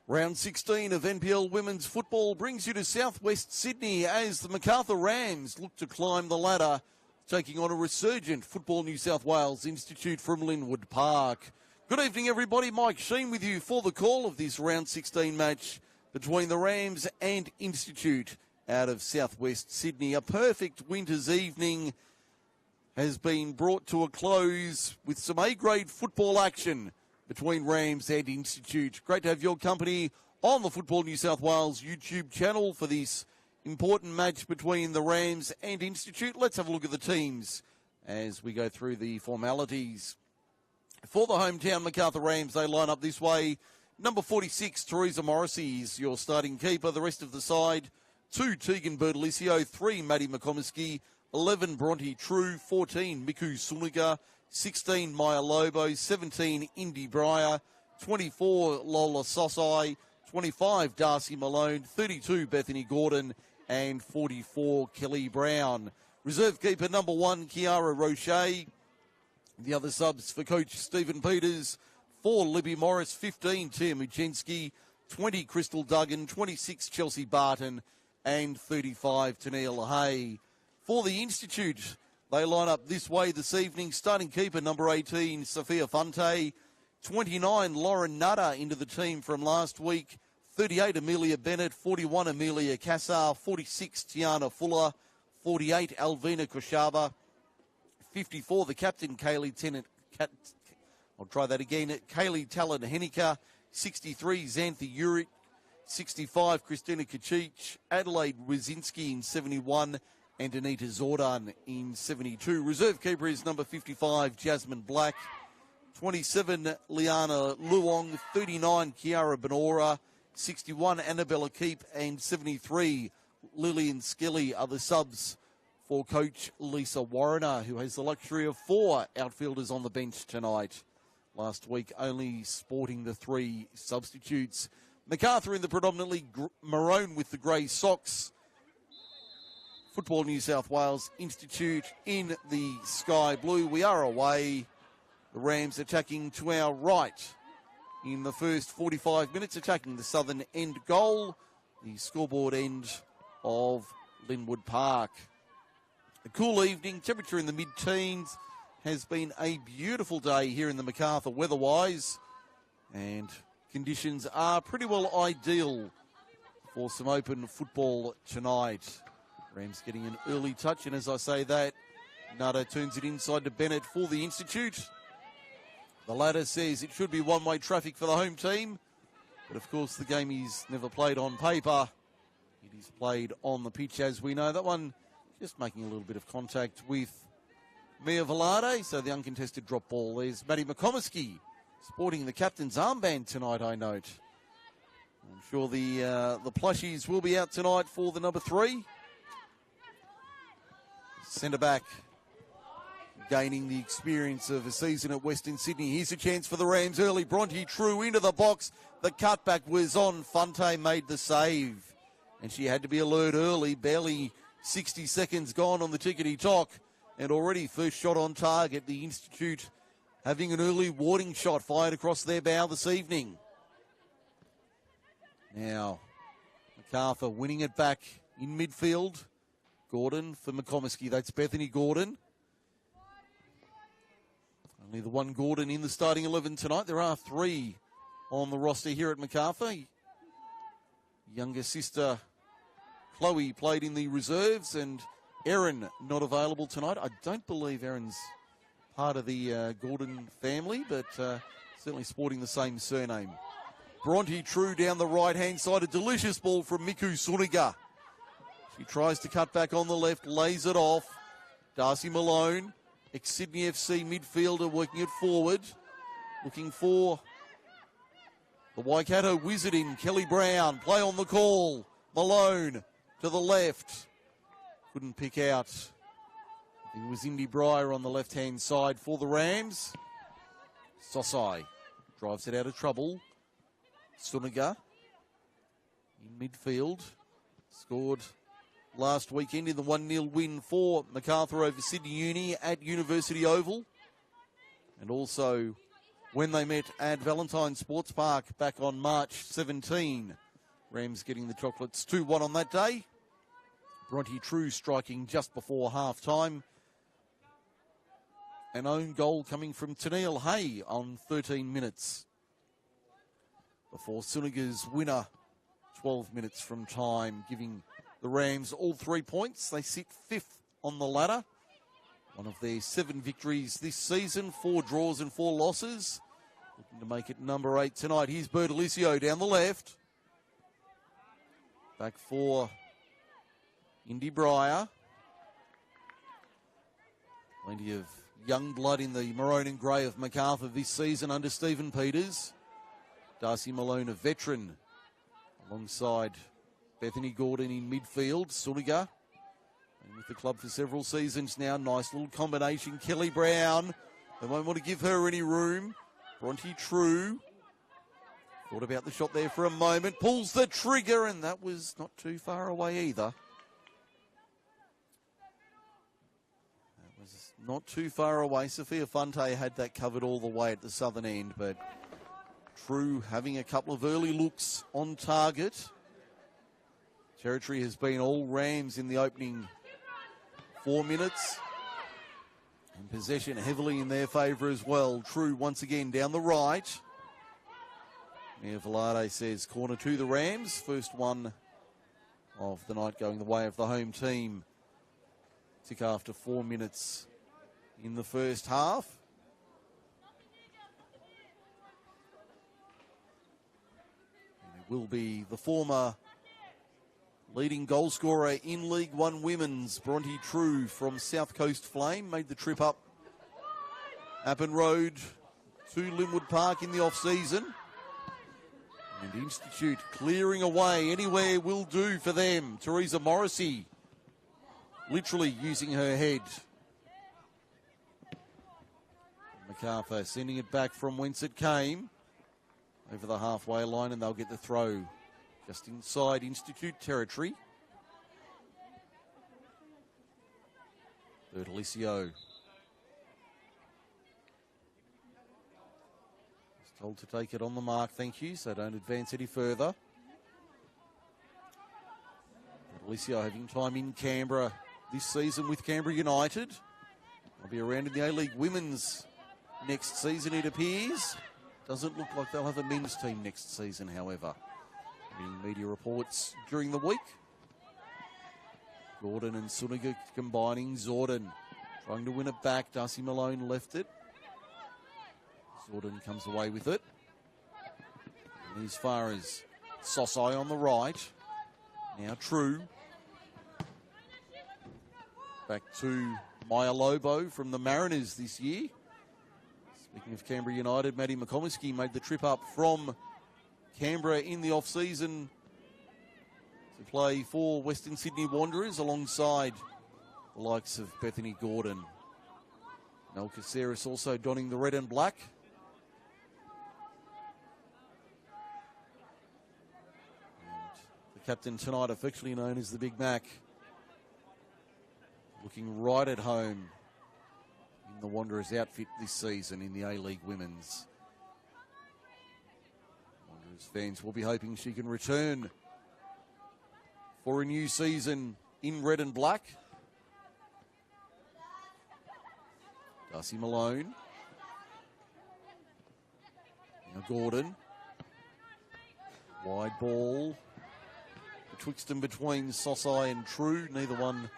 Round 16 of NPL women's football brings you to southwest Sydney as the Macarthur Rams look to climb the ladder, taking on a resurgent Football New South Wales Institute from Linwood Park. Good evening, everybody. Mike Sheen with you for the call of this round 16 match between the Rams and Institute out of southwest Sydney. A perfect winter's evening has been brought to a close with some A-grade football action between Rams and Institute. Great to have your company on the Football New South Wales YouTube channel for this important match between the Rams and Institute. Let's have a look at the teams as we go through the formalities. For the hometown Macarthur Rams, they line up this way. Number 46, Teresa Morrissey is your starting keeper. The rest of the side, 2, Tegan Bertolicio, 3, Maddie McComiskey, 11, Bronte True, 14, Miku Suniga, 16, Maya Lobo, 17, Indy Breyer, 24, Lola Sosai, 25, Darcy Malone, 32, Bethany Gordon, and 44, Kelly Brown. Reserve keeper number 1, Kiara Roche. The other subs for coach Stephen Peters, 4, Libby Morris, 15, Tia Mujenski, 20, Crystal Duggan, 26, Chelsea Barton, and 35, Tennille Hay. For the Institute, they line up this way this evening. Starting keeper number 18, Sophia Funte. 29, Lauren Nutter into the team from last week. 38, Amelia Bennett. 41, Amelia Cassar. 46, Tiana Fuller. 48, Alvina Koshaba. 54, the captain, Kaylee Talent Hennica. 63, Xanthe Uric. 65, Christina Kachich. Adelaide Wazinski in 71. And Anita Zordan in 72. Reserve keeper is number 55, Jasmine Black. 27, Liana Luong. 39, Kiara Benora. 61, Annabella Keep. And 73, Lillian Skilly are the subs for coach Lisa Warriner, who has the luxury of 4 outfielders on the bench tonight. Last week only sporting the 3 substitutes. Macarthur in the predominantly maroon with the grey socks. Football New South Wales Institute in the sky blue. We are away. The Rams attacking to our right in the first 45 minutes, attacking the southern end goal, the scoreboard end of Linwood Park. A cool evening, temperature in the mid-teens. Has been a beautiful day here in the Macarthur weather-wise, and conditions are pretty well ideal for some open football tonight. Rams getting an early touch, and as I say that, Nutter turns it inside to Bennett for the Institute. The ladder says it should be one-way traffic for the home team, but of course the game is never played on paper. It is played on the pitch, as we know. That one just making a little bit of contact with Mia Velarde, so the uncontested drop ball. There's Maddie McComiskey sporting the captain's armband tonight, I note. I'm sure the plushies will be out tonight for the number 3. Centre back gaining the experience of a season at Western Sydney. Here's a chance for the Rams early. Bronte True into the box. The cutback was on. Funte made the save. And she had to be alert early. Barely 60 seconds gone on the tickety-tock. And already first shot on target. The Institute having an early warning shot fired across their bow this evening. Now, Macarthur winning it back in midfield. Gordon for McComiskey. That's Bethany Gordon. Only the one Gordon in the starting 11 tonight. There are 3 on the roster here at Macarthur. Younger sister Chloe played in the reserves, and Erin not available tonight. I don't believe Erin's part of the Gordon family, but certainly sporting the same surname. Bronte True down the right-hand side. A delicious ball from Miku Suniga. She tries to cut back on the left, lays it off. Darcy Malone, ex-Sydney FC midfielder, working it forward. Looking for the Waikato wizard in Kelly Brown. Play on the call. Malone to the left. Couldn't pick out. I think it was Indy Breyer on the left-hand side for the Rams. Sosai drives it out of trouble. Suniga in midfield. Scored last weekend in the 1-0 win for Macarthur over Sydney Uni at University Oval. And also when they met at Valentine Sports Park back on March 17. Rams getting the chocolates 2-1 on that day. Bronte True striking just before half-time. An own goal coming from Tennille Hay on 13 minutes. Before Sunaga's winner, 12 minutes from time, giving the Rams all 3 points. They sit 5th on the ladder. One of their 7 victories this season, 4 draws and 4 losses. Looking to make it number 8 tonight. Here's Bertolicio down the left. Back for Indy Breyer. Plenty of young blood in the maroon and grey of Macarthur this season under Stephen Peters. Darcy Malone, a veteran, alongside Bethany Gordon in midfield. Suliga, and with the club for several seasons now. Nice little combination. Kelly Brown, they won't want to give her any room. Bronte True, thought about the shot there for a moment. Pulls the trigger, and that was not too far away either. That was not too far away. Sophia Fonte had that covered all the way at the southern end, but True having a couple of early looks on target. Territory has been all Rams in the opening 4 minutes. And possession heavily in their favour as well. True once again down the right. Mia Velarde says corner to the Rams. First one of the night going the way of the home team. Tick after 4 minutes in the first half. And it will be the former leading goal scorer in League One Women's, Bronte True from South Coast Flame, made the trip up Appin Road to Linwood Park in the off-season. And Institute clearing away anywhere will do for them. Teresa Morrissey literally using her head. Macarthur sending it back from whence it came over the halfway line, and they'll get the throw just inside Institute territory. Bertolicio is told to take it on the mark, thank you, so don't advance any further. Bertolicio having time in Canberra this season with Canberra United. They'll be around in the A-League Women's next season, it appears. Doesn't look like they'll have a men's team next season, however. Reading media reports during the week. Gordon and Suniga combining. Zorden trying to win it back. Darcy Malone left it. Zorden comes away with it. And as far as Sosai on the right. Now True. Back to Maya Lobo from the Mariners this year. Speaking of Canberra United, Maddie McComiskey made the trip up from Canberra in the off-season to play for Western Sydney Wanderers alongside the likes of Bethany Gordon. Mel Caceres also donning the red and black. And the captain tonight, affectionately known as the Big Mac, looking right at home in the Wanderers outfit this season in the A-League Women's. Wanderers fans will be hoping she can return for a new season in red and black. Darcy Malone. Now Gordon. Wide ball betwixt and between Sosai and True. Neither one.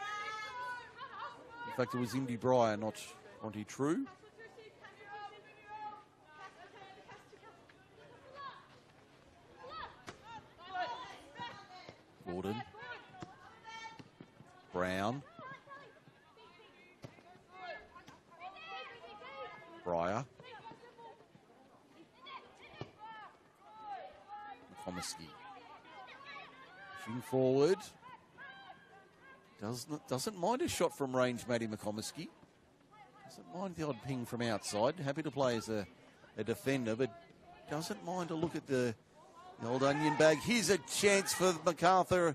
In fact, it was Indy Breyer, not Bronte True. Gordon. Brown. Breyer. McComiskey. Pushing forward. Doesn't mind a shot from range, Maddie McComiskey. Doesn't mind the odd ping from outside. Happy to play as a defender, but doesn't mind a look at the old onion bag. Here's a chance for Macarthur,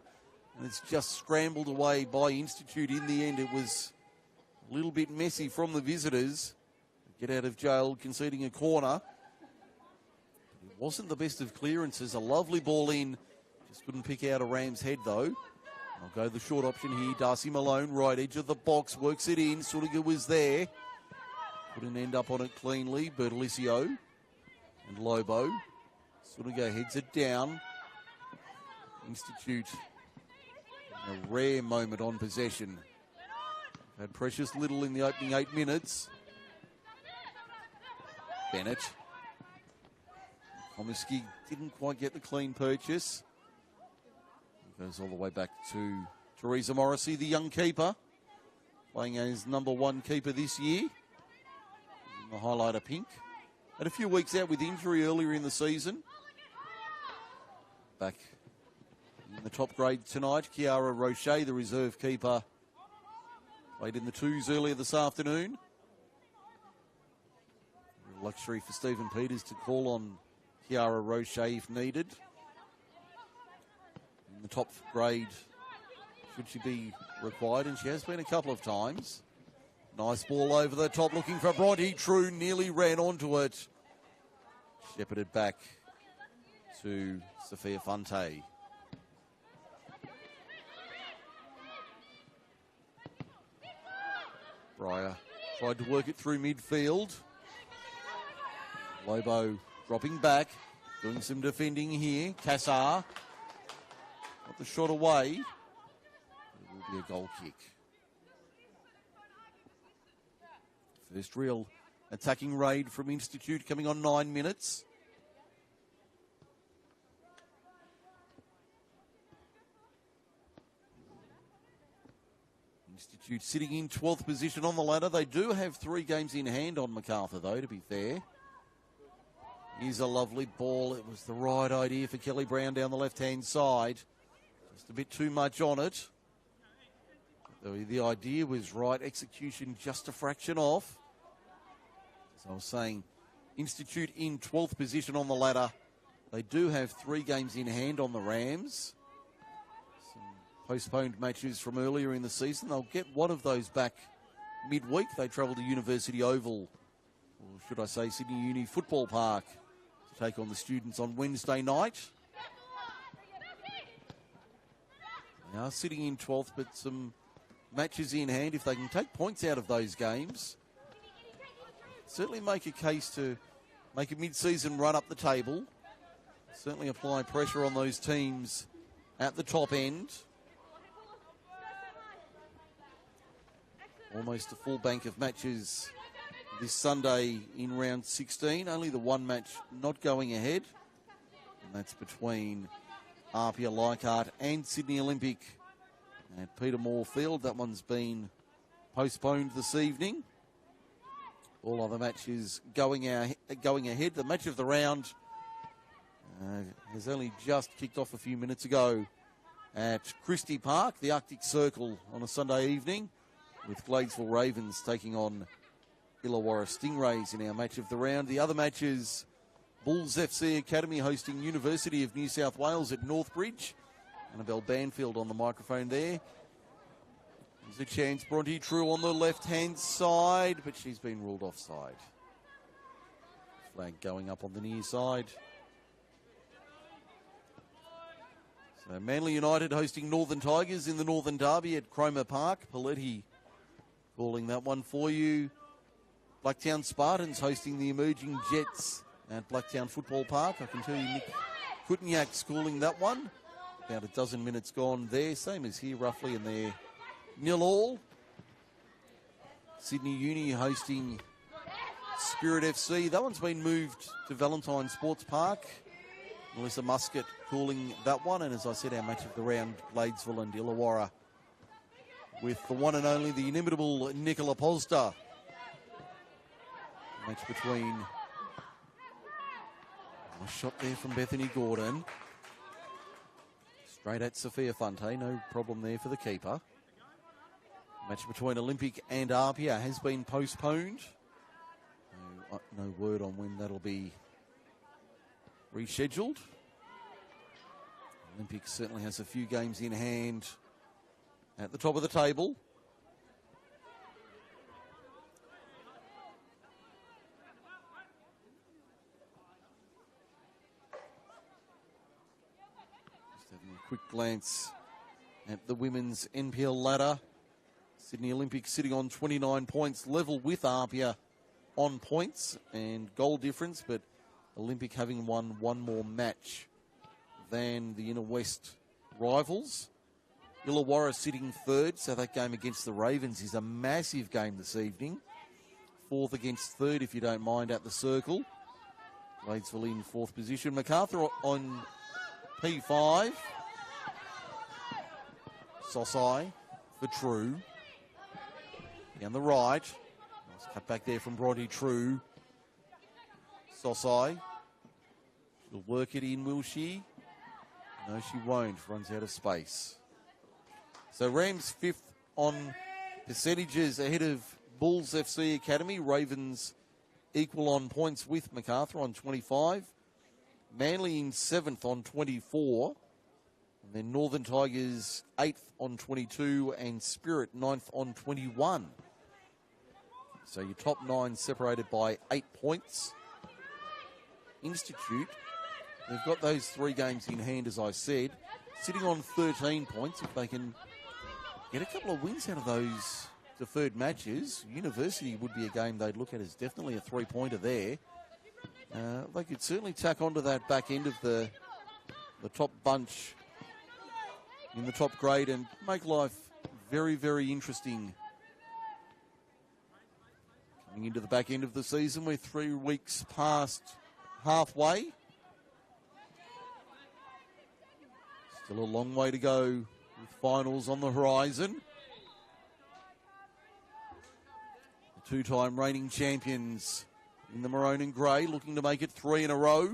and it's just scrambled away by Institute. In the end, it was a little bit messy from the visitors. Get out of jail, conceding a corner. Wasn't the best of clearances. A lovely ball in. Just couldn't pick out a ram's head, though. I'll go the short option here. Darcy Malone, right edge of the box, works it in. Suliga was there. Couldn't end up on it cleanly. Bertolicio and Lobo. Suliga heads it down. Institute, a rare moment on possession. Had precious little in the opening 8 minutes. Bennett. Comiskey didn't quite get the clean purchase. Goes all the way back to Teresa Morrissey, the young keeper, playing as number 1 keeper this year. In the highlighter pink. Had a few weeks out with injury earlier in the season. Back in the top grade tonight, Kiara Roche, the reserve keeper, played in the 2s earlier this afternoon. A luxury for Stephen Peters to call on Kiara Roche if needed. In the top grade, should she be required, and she has been a couple of times. Nice ball over the top, looking for Bronte. True nearly ran onto it. Shepherded back to Sophia Fante. Breyer tried to work it through midfield. Lobo dropping back, doing some defending here. Cassar got the shot away. It will be a goal kick. First real attacking raid from Institute coming on 9 minutes. Institute sitting in 12th position on the ladder. They do have 3 games in hand on Macarthur, though, to be fair. Here's a lovely ball. It was the right idea for Kelly Brown down the left-hand side. Just a bit too much on it. The idea was right. Execution just a fraction off. As I was saying, Institute in 12th position on the ladder. They do have 3 games in hand on the Rams. Some postponed matches from earlier in the season. They'll get one of those back midweek. They travel to University Oval, or should I say Sydney Uni Football Park, to take on the students on Wednesday night. They are sitting in 12th, but some matches in hand. If they can take points out of those games, certainly make a case to make a mid-season run up the table. Certainly apply pressure on those teams at the top end. Almost a full bank of matches this Sunday in round 16. Only the one match not going ahead, and that's between Arpia Leichhardt and Sydney Olympic at Peter Moore Field. That one's been postponed this evening. All other matches going ahead. The match of the round has only just kicked off a few minutes ago at Christie Park, the Arctic Circle, on a Sunday evening, with Gladesville Ravens taking on Illawarra Stingrays in our match of the round. The other matches, Bulls FC Academy hosting University of New South Wales at Northbridge. Annabelle Banfield on the microphone there. There's a chance. Bronte True on the left-hand side, but she's been ruled offside. Flag going up on the near side. So Manly United hosting Northern Tigers in the Northern Derby at Cromer Park. Paletti calling that one for you. Blacktown Spartans hosting the Emerging Jets at Blacktown Football Park. I can tell you Nick Kutniak's calling that one. About a dozen minutes gone there, same as here roughly, and they're 0-0. Sydney Uni hosting Spirit FC. That one's been moved to Valentine Sports Park. Melissa Muscat calling that one, and as I said, our match of the round, Gladesville and Illawarra, with the one and only, the inimitable Nicola Posda. Match between a shot there from Bethany Gordon. Straight at Sophia Fante, no problem there for the keeper. Match between Olympic and Arpia has been postponed. No word on when that'll be rescheduled. Olympic certainly has a few games in hand at the top of the table. quick glance at the women's NPL ladder. Sydney Olympic sitting on 29 points, level with Apia on points and goal difference, but Olympic having won one more match than the Inner West rivals. Illawarra sitting third, so that game against the Ravens is a massive game this evening. Fourth against third, if you don't mind, at the Circle. Gladesville in fourth position. Macarthur on P5. Sosai for True. Down the right. Nice cut back there from Bronte True. Sosai. She'll work it in, will she? No, she won't. Runs out of space. So Rams fifth on percentages ahead of Bulls FC Academy. Ravens equal on points with Macarthur on 25. Manly in seventh on 24. And then Northern Tigers 8th on 22 and Spirit 9th on 21. So your top 9 separated by 8 points. Institute, they've got those 3 games in hand, as I said, sitting on 13 points. If they can get a couple of wins out of those deferred matches, University would be a game they'd look at as definitely a 3-pointer there. They could certainly tack onto that back end of the top bunch in the top grade and make life very, very interesting. Coming into the back end of the season, we're 3 weeks past halfway. Still a long way to go with finals on the horizon. The 2-time reigning champions in the maroon and grey, looking to make it 3 in a row.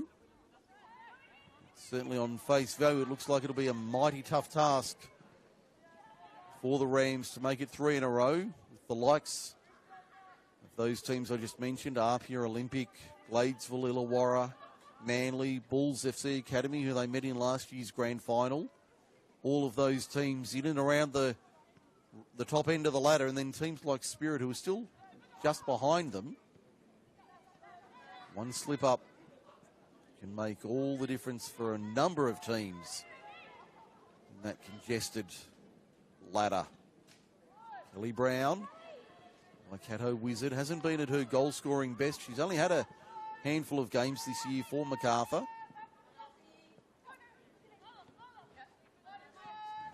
Certainly on face value, it looks like it'll be a mighty tough task for the Rams to make it 3 in a row, with the likes of those teams I just mentioned, Apia, Olympic, Gladesville, Illawarra, Manly, Bulls FC Academy, who they met in last year's grand final. All of those teams in and around the top end of the ladder, and then teams like Spirit, who are still just behind them. One slip up can make all the difference for a number of teams in that congested ladder. Kelly Brown, Waikato Wizard, hasn't been at her goal-scoring best. She's only had a handful of games this year for Macarthur.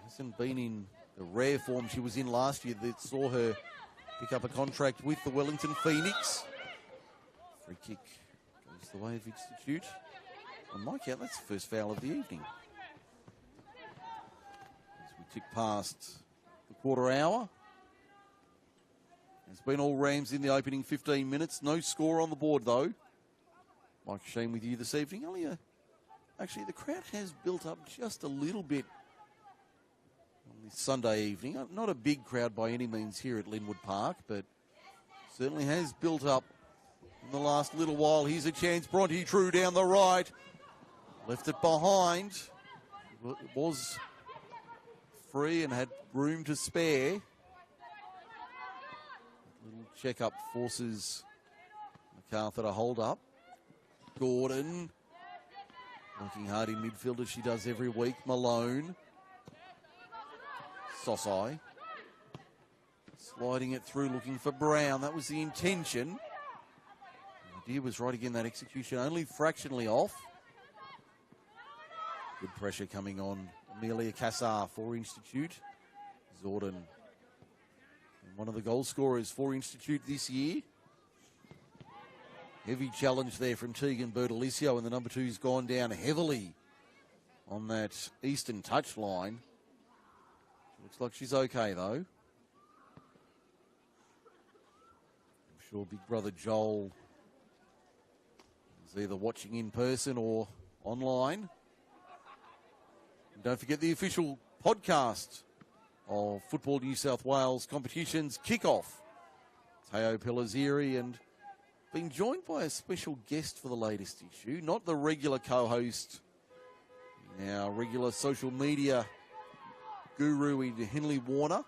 Hasn't been in the rare form she was in last year that saw her pick up a contract with the Wellington Phoenix. Free kick goes the way of Institute. On my count, that's the first foul of the evening. As we tick past the quarter hour. It's been all Rams in the opening 15 minutes. No score on the board, though. Mike Shane with you this evening. Actually, the crowd has built up just a little bit on this Sunday evening. Not a big crowd by any means here at Linwood Park, but certainly has built up in the last little while. Here's a chance. Bronte True down the right. Left it behind. It was free and had room to spare. Little check-up forces Macarthur to hold up. Gordon working hard in midfield as she does every week. Malone. Sosai. Sliding it through, looking for Brown. That was the intention. The idea was right again, that execution only fractionally off. Good pressure coming on Amelia Cassar for Institute. Zorden, one of the goal scorers for Institute this year. Heavy challenge there from Tegan Bertolicio, and the number 2's gone down heavily on that eastern touchline. Looks like she's okay, though. I'm sure Big Brother Joel is either watching in person or online. And don't forget the official podcast of Football New South Wales competitions Kickoff. Teo Pellizzeri, and being joined by a special guest for the latest issue, not the regular co-host, our regular social media guru in Henley Warner,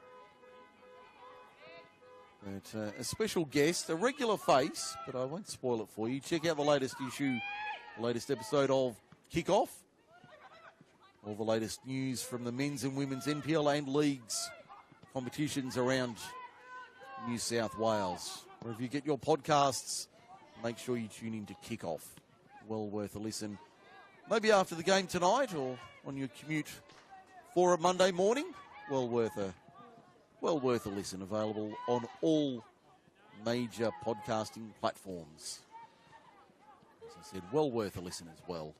but a special guest, a regular face, but I won't spoil it for you. Check out the latest issue, the latest episode of Kickoff. All the latest news from the men's and women's NPL and leagues competitions around New South Wales. Wherever you get your podcasts, make sure you tune in to Kickoff. Well worth a listen. Maybe after the game tonight or on your commute for a Monday morning. Well worth a listen. Available on all major podcasting platforms. As I said, well worth a listen as well.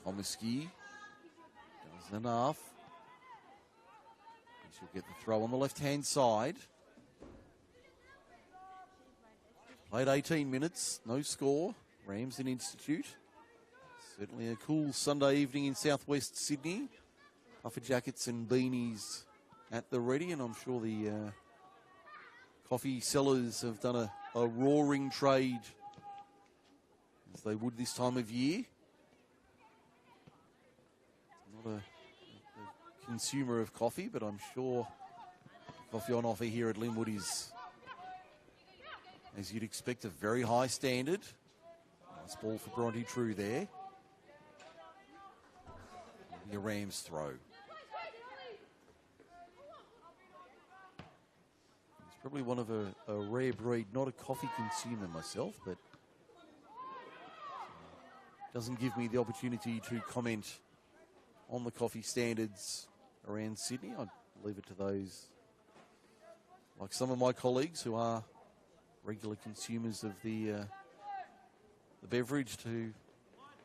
Comiskey does enough. She'll get the throw on the left-hand side. Played 18 minutes, no score. Ramsden Institute. Certainly a cool Sunday evening in southwest Sydney. Puffer jackets and beanies at the ready, and I'm sure the coffee sellers have done a roaring trade as they would this time of year. Not a consumer of coffee, but I'm sure coffee on offer here at Linwood is, as you'd expect, a very high standard. Nice ball for Bronte True there. A Rams throw. He's probably one of a rare breed, not a coffee consumer myself, but doesn't give me the opportunity to comment on the coffee standards around Sydney. I'd leave it to those, like some of my colleagues who are regular consumers of the beverage, to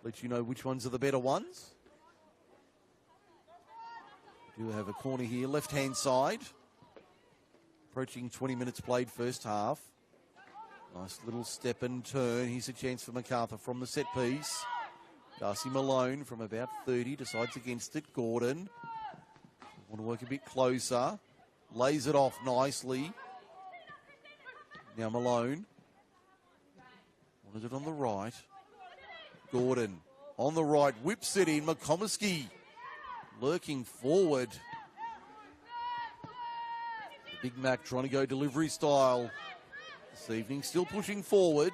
let you know which ones are the better ones. We do have a corner here, left-hand side. Approaching 20 minutes played first half. Nice little step and turn. Here's a chance for Macarthur from the set piece. Darcy Malone from about 30 decides against it. Gordon want to work a bit closer. Lays it off nicely. Now Malone. Wanted it on the right. Gordon on the right. Whips it in. McComiskey lurking forward. The Big Mac trying to go delivery style this evening. Still pushing forward.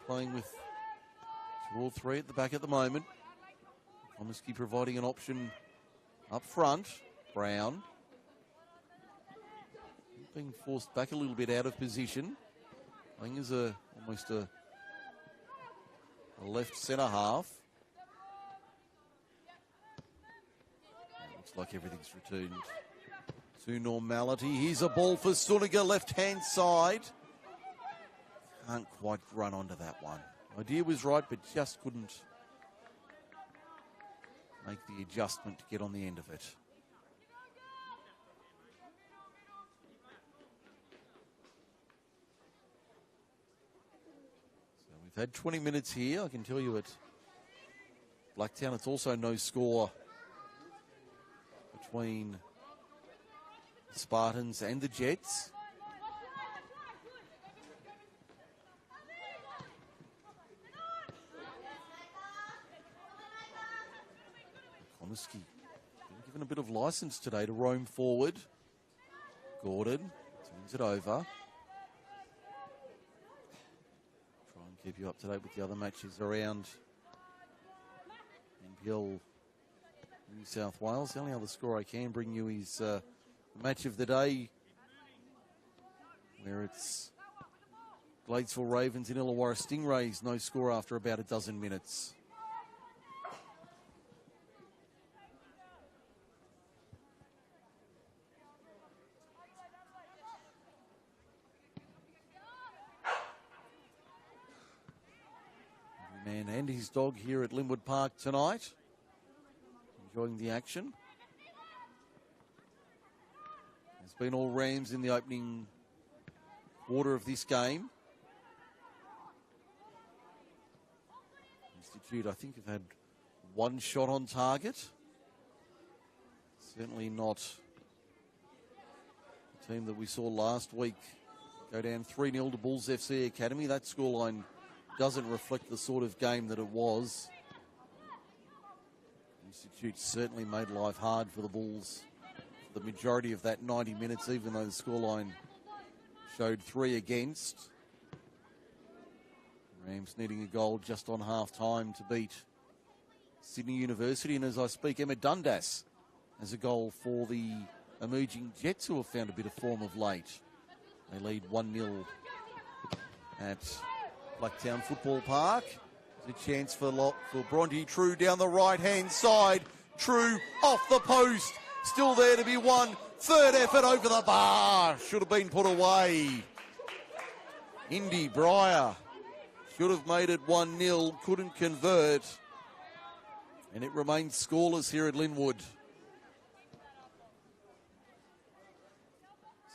Playing with 2 or 3 at the back at the moment. Comiskey providing an option up front. Brown being forced back a little bit out of position. Playing as almost a left centre half. Looks like everything's returned to normality. Here's a ball for Suniga, left-hand side. Can't quite run onto that one. Idea was right, but just couldn't make the adjustment to get on the end of it. So we've had 20 minutes here. I can tell you at Blacktown it's also no score between the Spartans and the Jets. Comiskey been given a bit of license today to roam forward. Gordon turns it over. Try and keep you up to date with the other matches around NPL New South Wales. The only other score I can bring you is the match of the day, where it's Gladesville Ravens and Illawarra Stingrays. No score after about a dozen minutes. Man and his dog here at Linwood Park tonight, enjoying the action. It's been all Rams in the opening quarter of this game. Institute, I think, have had one shot on target. Certainly not the team that we saw last week go down 3-0 to Bulls FC Academy. That scoreline doesn't reflect the sort of game that it was. Institute certainly made life hard for the Bulls for the majority of that 90 minutes, even though the scoreline showed 3 against. Rams needing a goal just on half-time to beat Sydney University. And as I speak, Emma Dundas has a goal for the emerging Jets, who have found a bit of form of late. They lead 1-0 at Blacktown Football Park. There's a chance for Bronte True down the right-hand side. True off the post. Still there to be won. Third effort over the bar. Should have been put away. Indy Breyer should have made it 1-0. Couldn't convert. And it remains scoreless here at Linwood.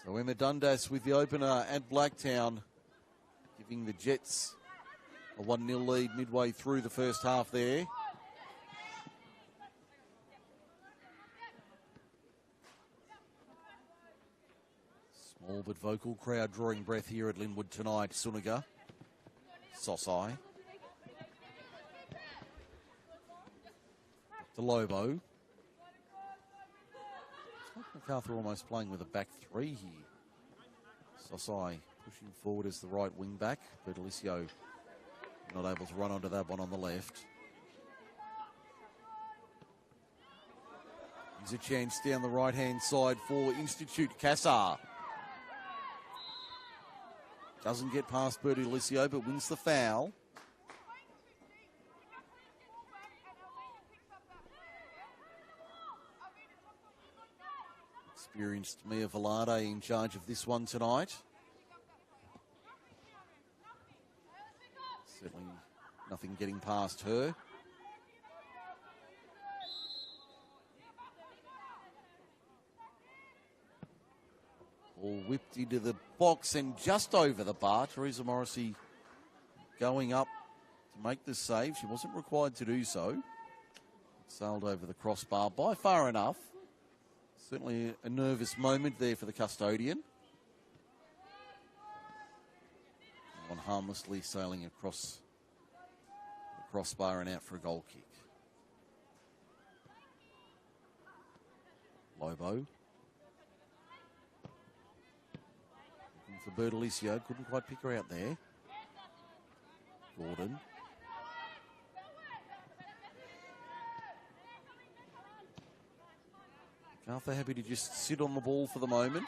So Emma Dundas with the opener at Blacktown, giving the Jets a 1-0 lead midway through the first half there. Small but vocal crowd drawing breath here at Linwood tonight. Suniga, Sosai, to Lobo. Macarthur almost playing with a back three here. Sosai pushing forward as the right wing back, but Alicio not able to run onto that one on the left. Here's a chance down the right-hand side for Institute. Cassar doesn't get past Bertie Alicio, but wins the foul. Experienced Mia Velarde in charge of this one tonight. Certainly nothing getting past her. All whipped into the box and just over the bar. Teresa Morrissey going up to make the save. She wasn't required to do so. Sailed over the crossbar by far enough. Certainly a nervous moment there for the custodian. One harmlessly sailing across the crossbar and out for a goal kick. Lobo. Looking for Bertolicio. Couldn't quite pick her out there. Gordon. Macarthur happy to just sit on the ball for the moment.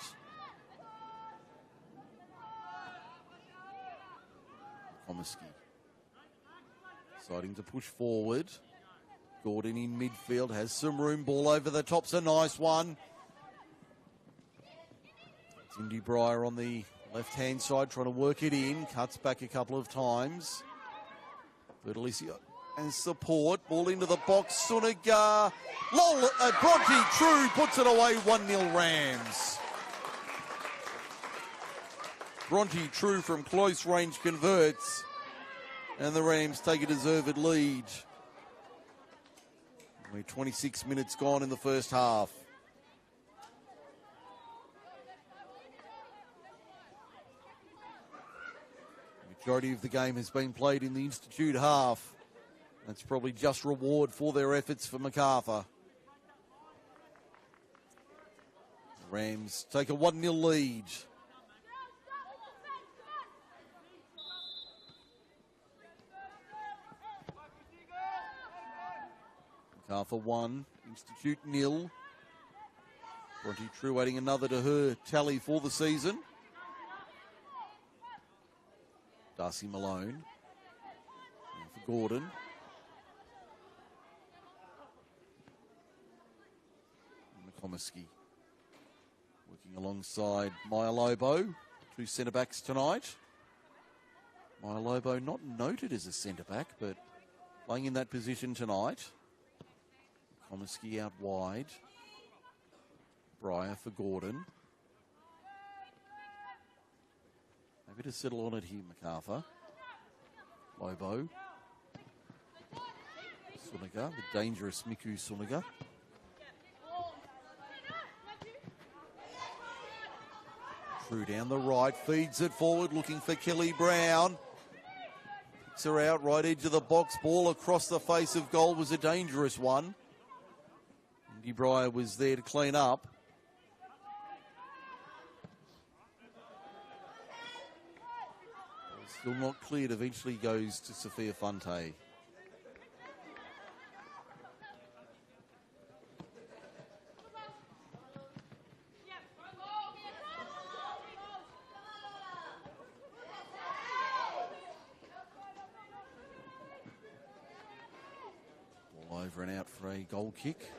Comiskey deciding to push forward. Gordon in midfield, has some room. Ball over the top's a nice one. It's Indy Breyer on the left-hand side trying to work it in. Cuts back a couple of times. Bertolicio and support. Ball into the box. Suniga. Bronte True puts it away. 1-0 Rams. Bronte True from close range converts. And the Rams take a deserved lead. We're 26 minutes gone in the first half. The majority of the game has been played in the Institute half. That's probably just reward for their efforts for Macarthur. The Rams take a 1-0 lead. Macarthur 1, Institute 0. Bronte True adding another to her tally for the season. Darcy Malone. And for Gordon. Comiskey working alongside Maya Lobo, two centre-backs tonight. Maya Lobo not noted as a centre-back, but playing in that position tonight. Comiskey out wide. Breyer for Gordon. Maybe to settle on it here, Macarthur. Lobo. Suniga, the dangerous Miku Suniga. True down the right, feeds it forward, looking for Kelly Brown. Picks her out, right edge of the box. Ball across the face of goal was a dangerous one. Indy Breyer was there to clean up. Still not cleared, eventually goes to Sophia Fonte. Ball over and out for a goal kick.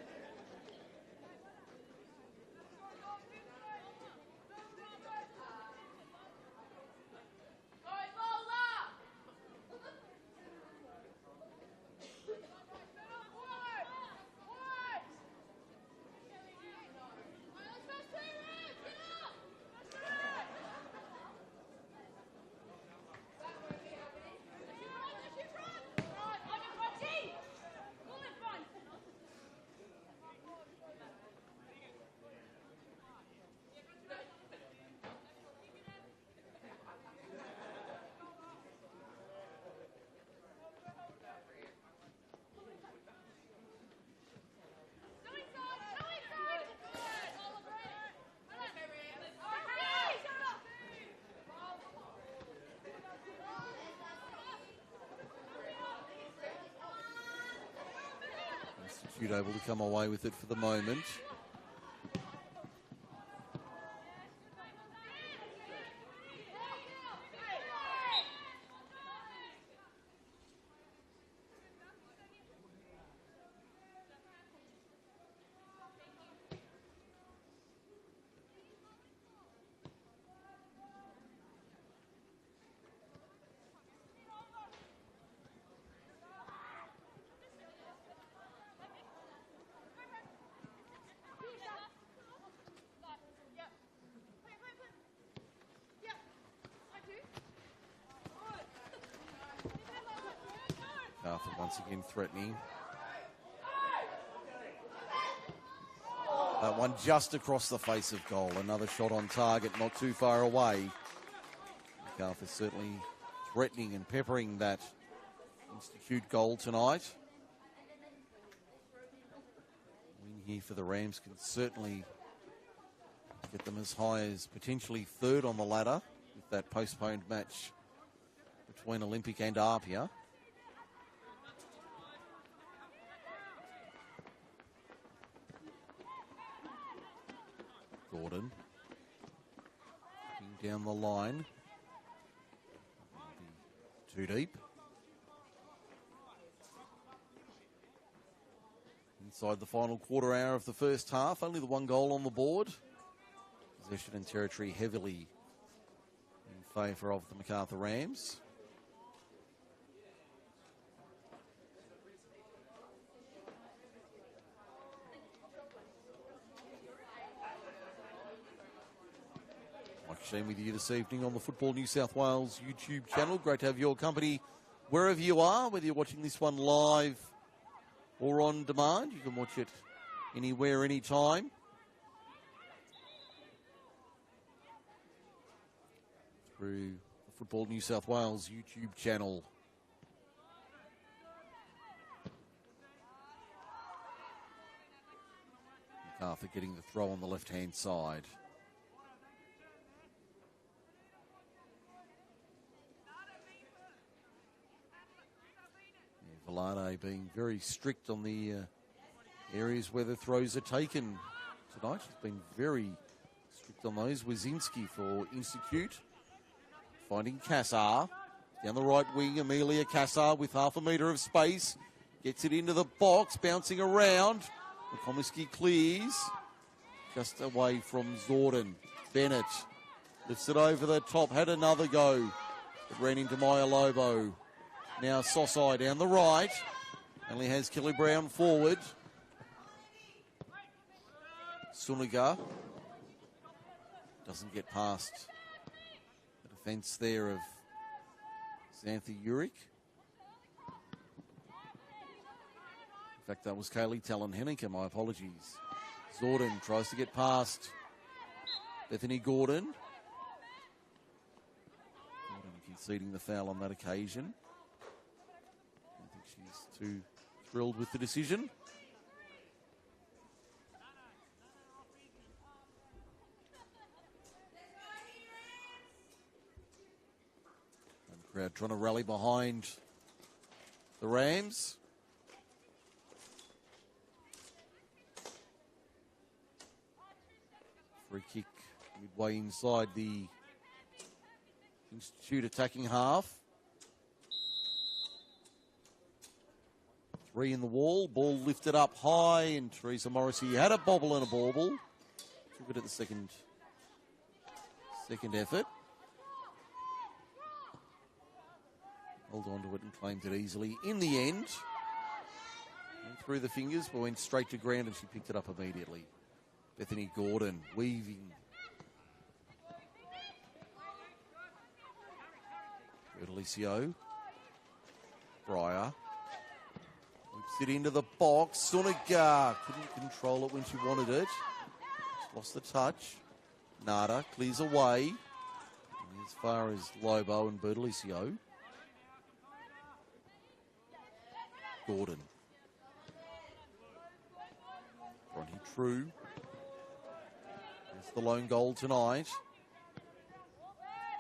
Able to come away with it for the moment. Macarthur once again threatening. That one just across the face of goal. Another shot on target, not too far away. Macarthur certainly threatening and peppering that Institute goal tonight. Win here for the Rams can certainly get them as high as potentially third on the ladder with that postponed match between Olympic and Apia. Gordon down the line. Too deep. Inside the final quarter hour of the first half, only the one goal on the board. Possession and territory heavily in favour of the Macarthur Rams. Shane with you this evening on the Football New South Wales YouTube channel. Great to have your company wherever you are, whether you're watching this one live or on demand. You can watch it anywhere, anytime. Through the Football New South Wales YouTube channel. Macarthur getting the throw on the left-hand side. Villane being very strict on the areas where the throws are taken tonight. He's been very strict on those. Wazinski for Institute. Finding Cassar. Down the right wing, Amelia Cassar with half a metre of space. Gets it into the box, bouncing around. Komisky clears. Just away from Zordon. Bennett lifts it over the top. Had another go. It ran into Maya Lobo. Now Sosai down the right. Only has Kelly Brown forward. Suniga doesn't get past the defence there of Xanthe Uric. In fact, that was Kaylee Talon-Henniker, my apologies. Zordon tries to get past Bethany Gordon. Gordon conceding the foul on that occasion. Too thrilled with the decision. And Crowd trying to rally behind the Rams. Free kick midway inside the Institute attacking half. 3 in the wall. Ball lifted up high, and Teresa Morrissey had a bobble and a bauble. Took it at the second effort. Held on to it and claimed it easily. In the end, went through the fingers, but went straight to ground, and she picked it up immediately. Bethany Gordon weaving. Bertolicio. Breyer. Whips it into the box. Suniga couldn't control it when she wanted it. Lost the touch. Nada clears away. As far as Lobo and Bertolicio. Gordon. Bronte True. It's the lone goal tonight.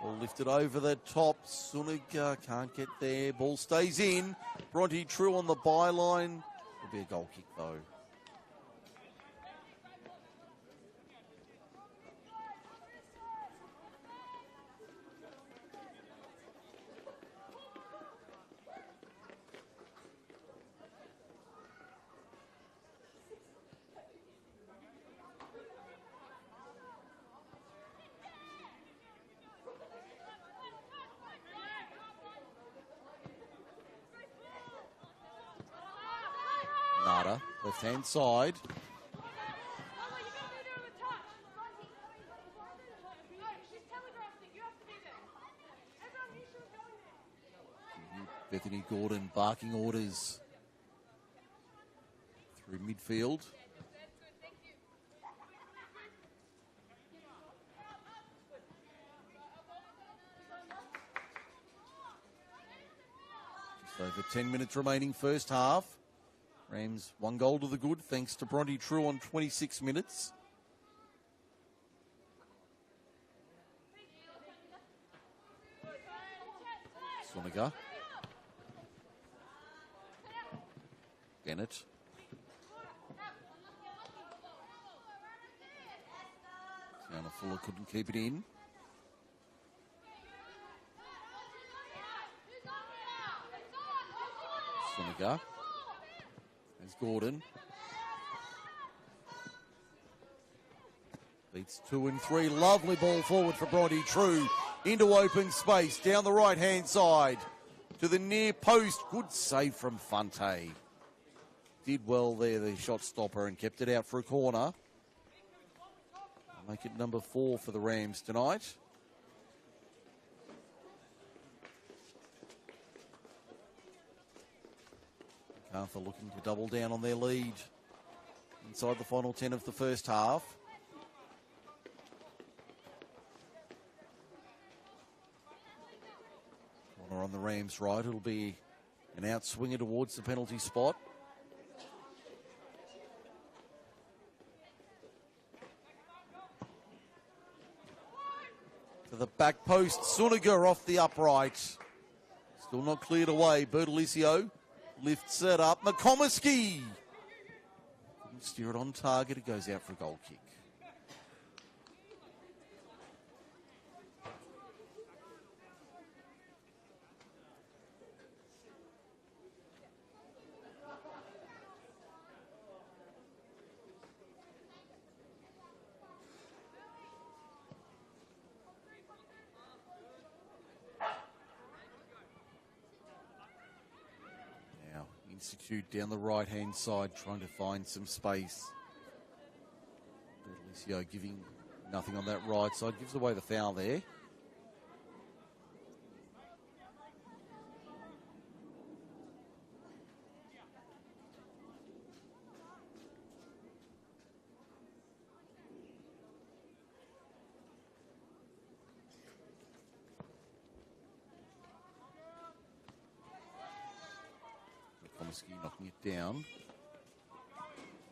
Ball lifted over the top. Suniga can't get there. Ball stays in. Bronte True on the byline. It'll be a goal kick though. Nada, left-hand side. Bethany Gordon barking orders through midfield. Just over 10 minutes remaining first half. Rams 1 goal to the good thanks to Bronte True on 26 minutes. Suniga. Bennett. Tiana Fuller couldn't keep it in. Suniga. There's Gordon. Beats 2 and 3. Lovely ball forward for Bronte True. Into open space. Down the right-hand side. To the near post. Good save from Funte. Did well there, the shot stopper, and kept it out for a corner. Make it number 4 for the Rams tonight. Macarthur looking to double down on their lead inside the final 10 of the first half. Corner on the Rams' right. It'll be an outswinger towards the penalty spot. To the back post. Suniga off the upright. Still not cleared away. Bertolicio lifts it up. McComiskey couldn't steer it on target. It goes out for a goal kick. Institute down the right-hand side, trying to find some space. Bertolicio giving nothing on that right side. Gives away the foul there. Knocking it down.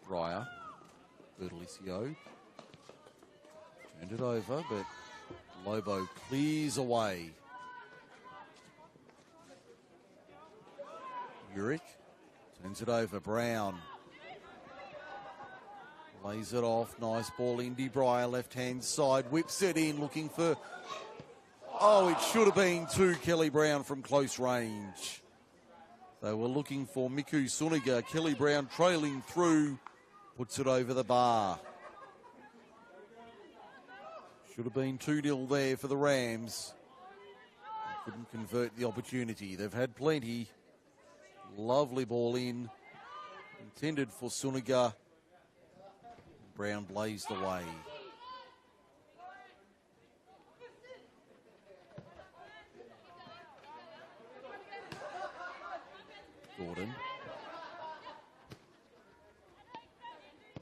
Breyer. Bertolicio. Turned it over, but Lobo clears away. Urick turns it over. Brown lays it off. Nice ball. Indy Breyer, left-hand side. Whips it in, looking for... Oh, it should have been to Kelly Brown from close range. They were looking for Miku Suniga. Kelly Brown trailing through. Puts it over the bar. Should have been 2-0 there for the Rams. They couldn't convert the opportunity. They've had plenty. Lovely ball in. Intended for Suniga. Brown blazed away. Gordon.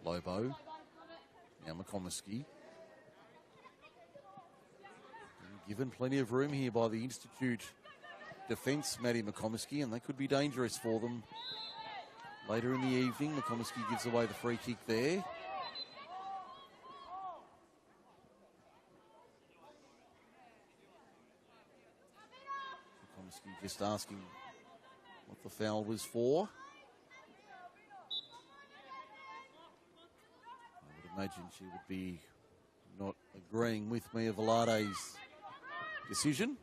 Lobo. Now McComiskey. Given plenty of room here by the Institute defence, Matty McComiskey, and they could be dangerous for them. Later in the evening, McComiskey gives away the free kick there. McComiskey just asking what the foul was for. I would imagine she would be not agreeing with me of Alade's decision.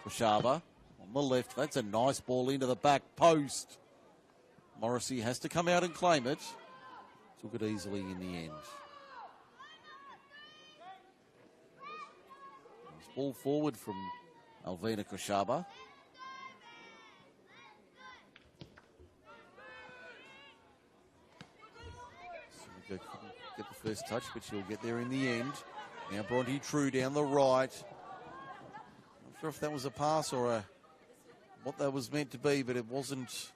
Koshava on the left. That's a nice ball into the back post. Morrissey has to come out and claim it. Took it easily in the end. Nice ball forward from Alvina Koshava. Couldn't get the first touch, but she'll get there in the end. Now Bronte True down the right. Not sure if that was a pass or what that was meant to be, but it wasn't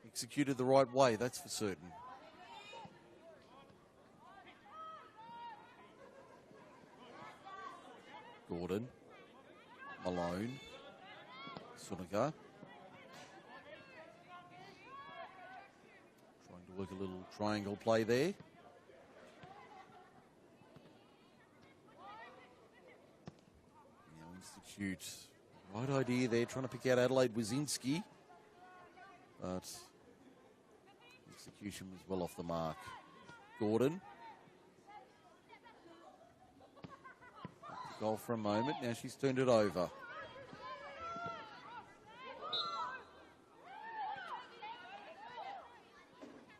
executed the right way, that's for certain. Gordon. Malone. Suniga. Trying to work a little triangle play there. Institute. Right idea there, trying to pick out Adelaide Wazinski. But execution was well off the mark. Gordon. Goal for a moment, now she's turned it over.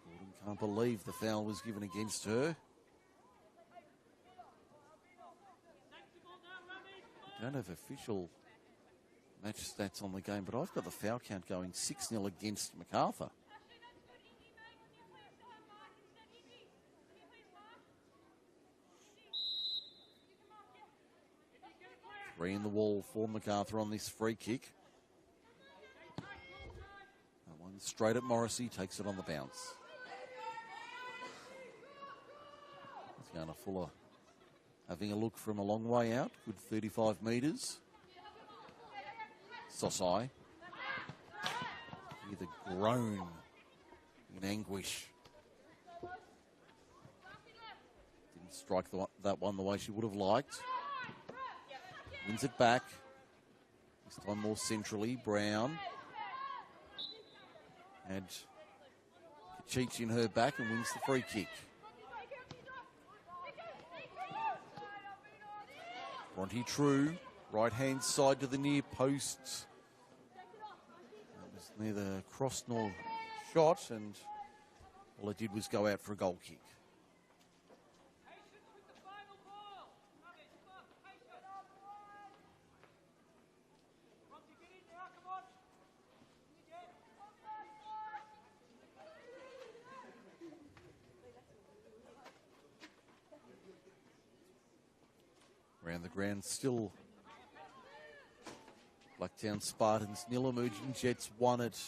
Gordon can't believe the foul was given against her. I don't have official match stats on the game, but I've got the foul count going 6-0 against Macarthur. Three in the wall for Macarthur on this free kick. That one straight at Morrissey, takes it on the bounce. It's going to Fuller. Having a look from a long way out, good 35 metres. Sosai. Hear the groan in anguish. Didn't strike that one the way she would have liked. Wins it back. This time more centrally. Brown. Had Cheech in her back and wins the free kick. Bronte True, right-hand side to the near post. That was neither cross nor shot, and all it did was go out for a goal kick. Around the ground still Blacktown Spartans nil, Emerging Jets 1 at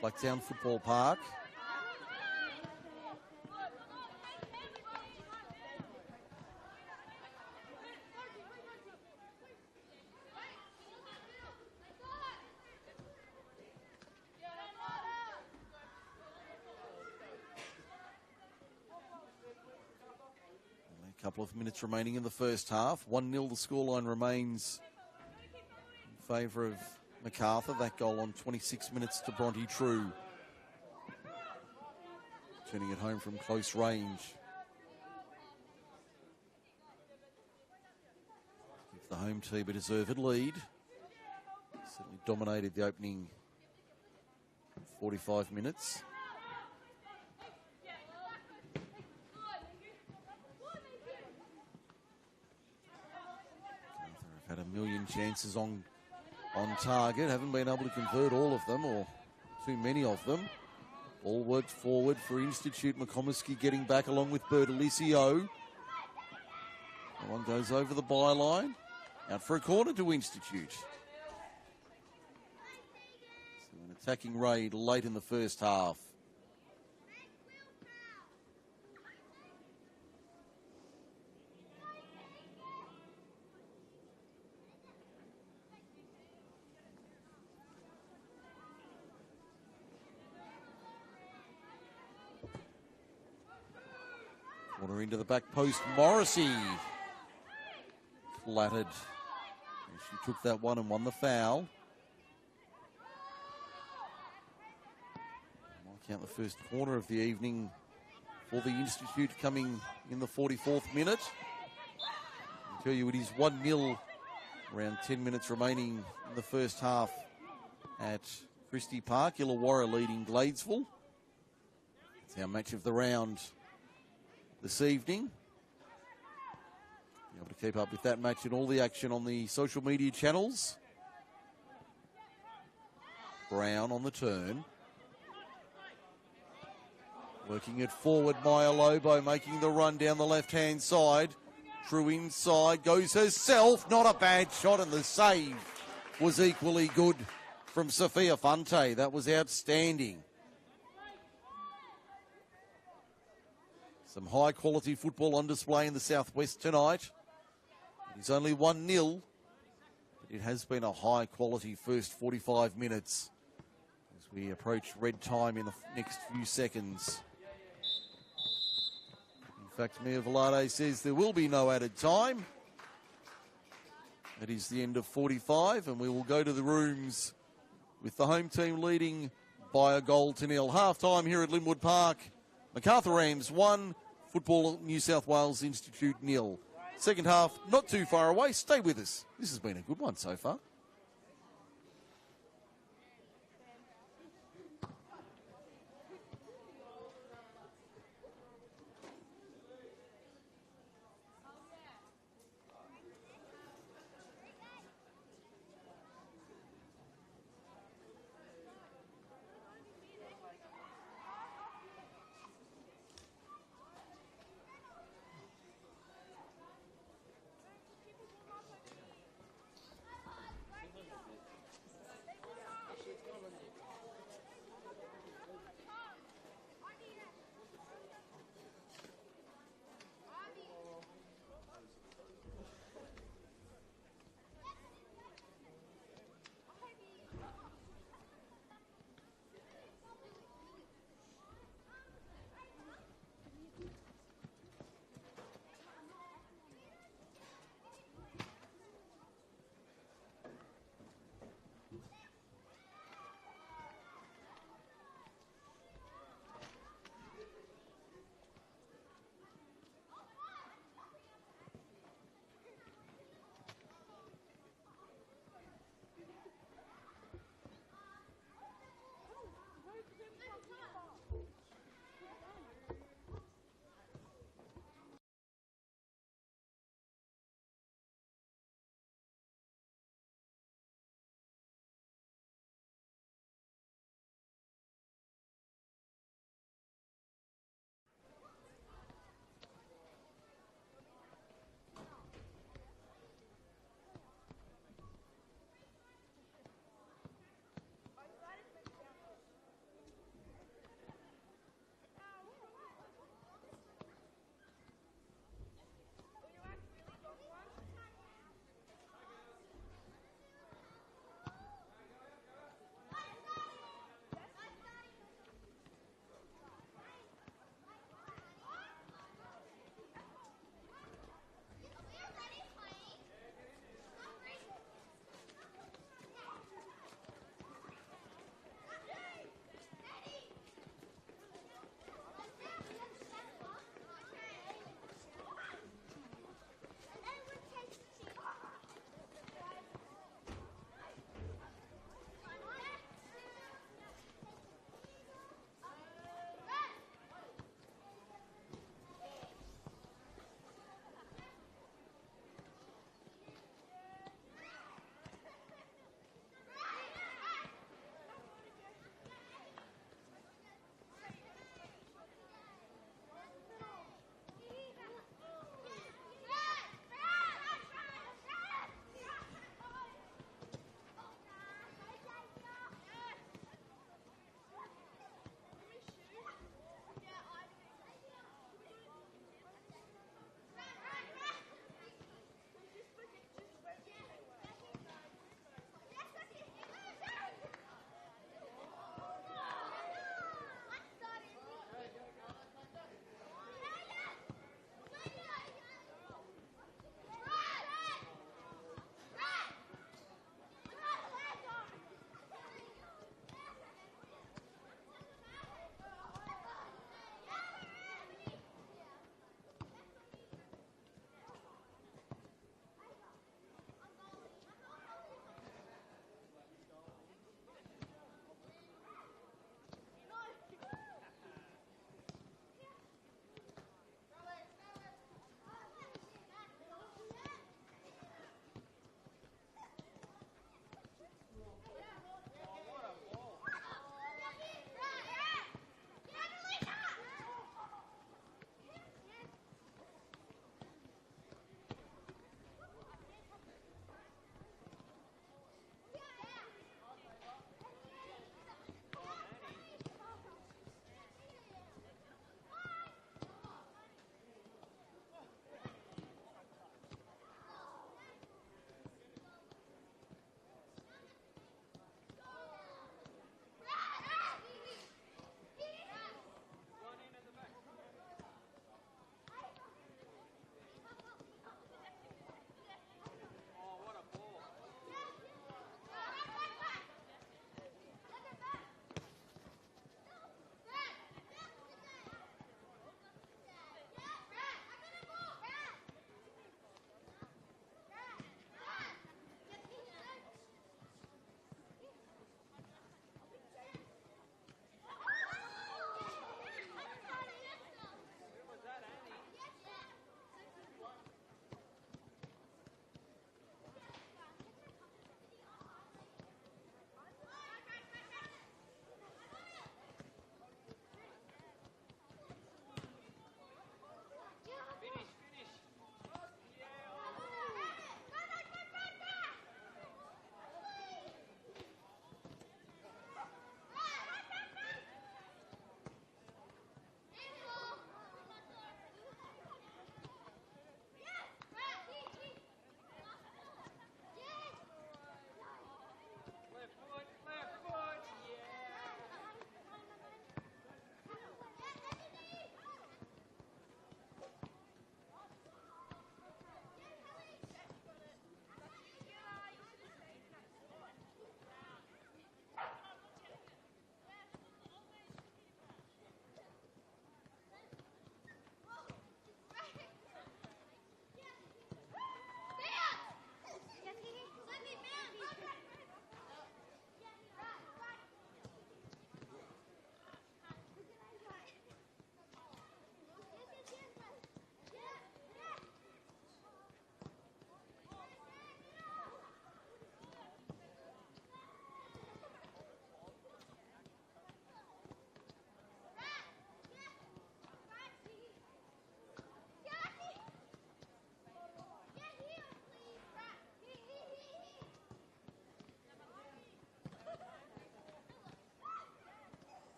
Blacktown Football Park. Couple of minutes remaining in the first half. 1-0 the scoreline remains in favour of Macarthur. That goal on 26 minutes to Bronte True. Turning it home from close range. Give the home team a deserved lead. Certainly dominated the opening 45 minutes. Have had a million chances on target. Haven't been able to convert all of them, or too many of them. All worked forward for Institute. McComiskey getting back along with Bertolicio. That one goes over the byline. Out for a corner to Institute. So an attacking raid late in the first half. Corner into the back post. Morrissey flattered. She took that one and won the foul. I'll count the first corner of the evening for the Institute coming in the 44th minute. I'll tell you it is 1-0. Around 10 minutes remaining in the first half at Christie Park. Illawarra leading Gladesville. It's our match of the round this evening. Be able to keep up with that match and all the action on the social media channels. Brown on the turn. Working it forward, Maya Lobo making the run down the left-hand side. True inside, goes herself. Not a bad shot, and the save was equally good from Sophia Fante. That was outstanding. Some high-quality football on display in the Southwest tonight. It's only 1-0, but it has been a high-quality first 45 minutes as we approach red time in the next few seconds. In fact, Mia Velade says there will be no added time. That is the end of 45, and we will go to the rooms with the home team leading by a goal to nil. Half-time here at Linwood Park. Macarthur Rams 1, Football New South Wales Institute 0. Second half, not too far away. Stay with us. This has been a good one so far.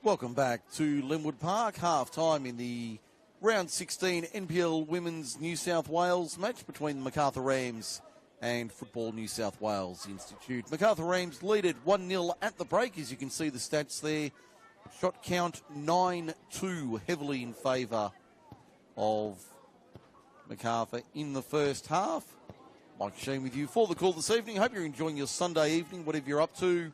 Welcome back to Linwood Park. Half-time in the round 16 NPL Women's New South Wales match between the Macarthur Rams and Football New South Wales Institute. Macarthur Rams lead it 1-0 at the break, as you can see the stats there. Shot count 9-2, heavily in favour of Macarthur in the first half. Mike Sheen with you for the call this evening. Hope you're enjoying your Sunday evening, whatever you're up to.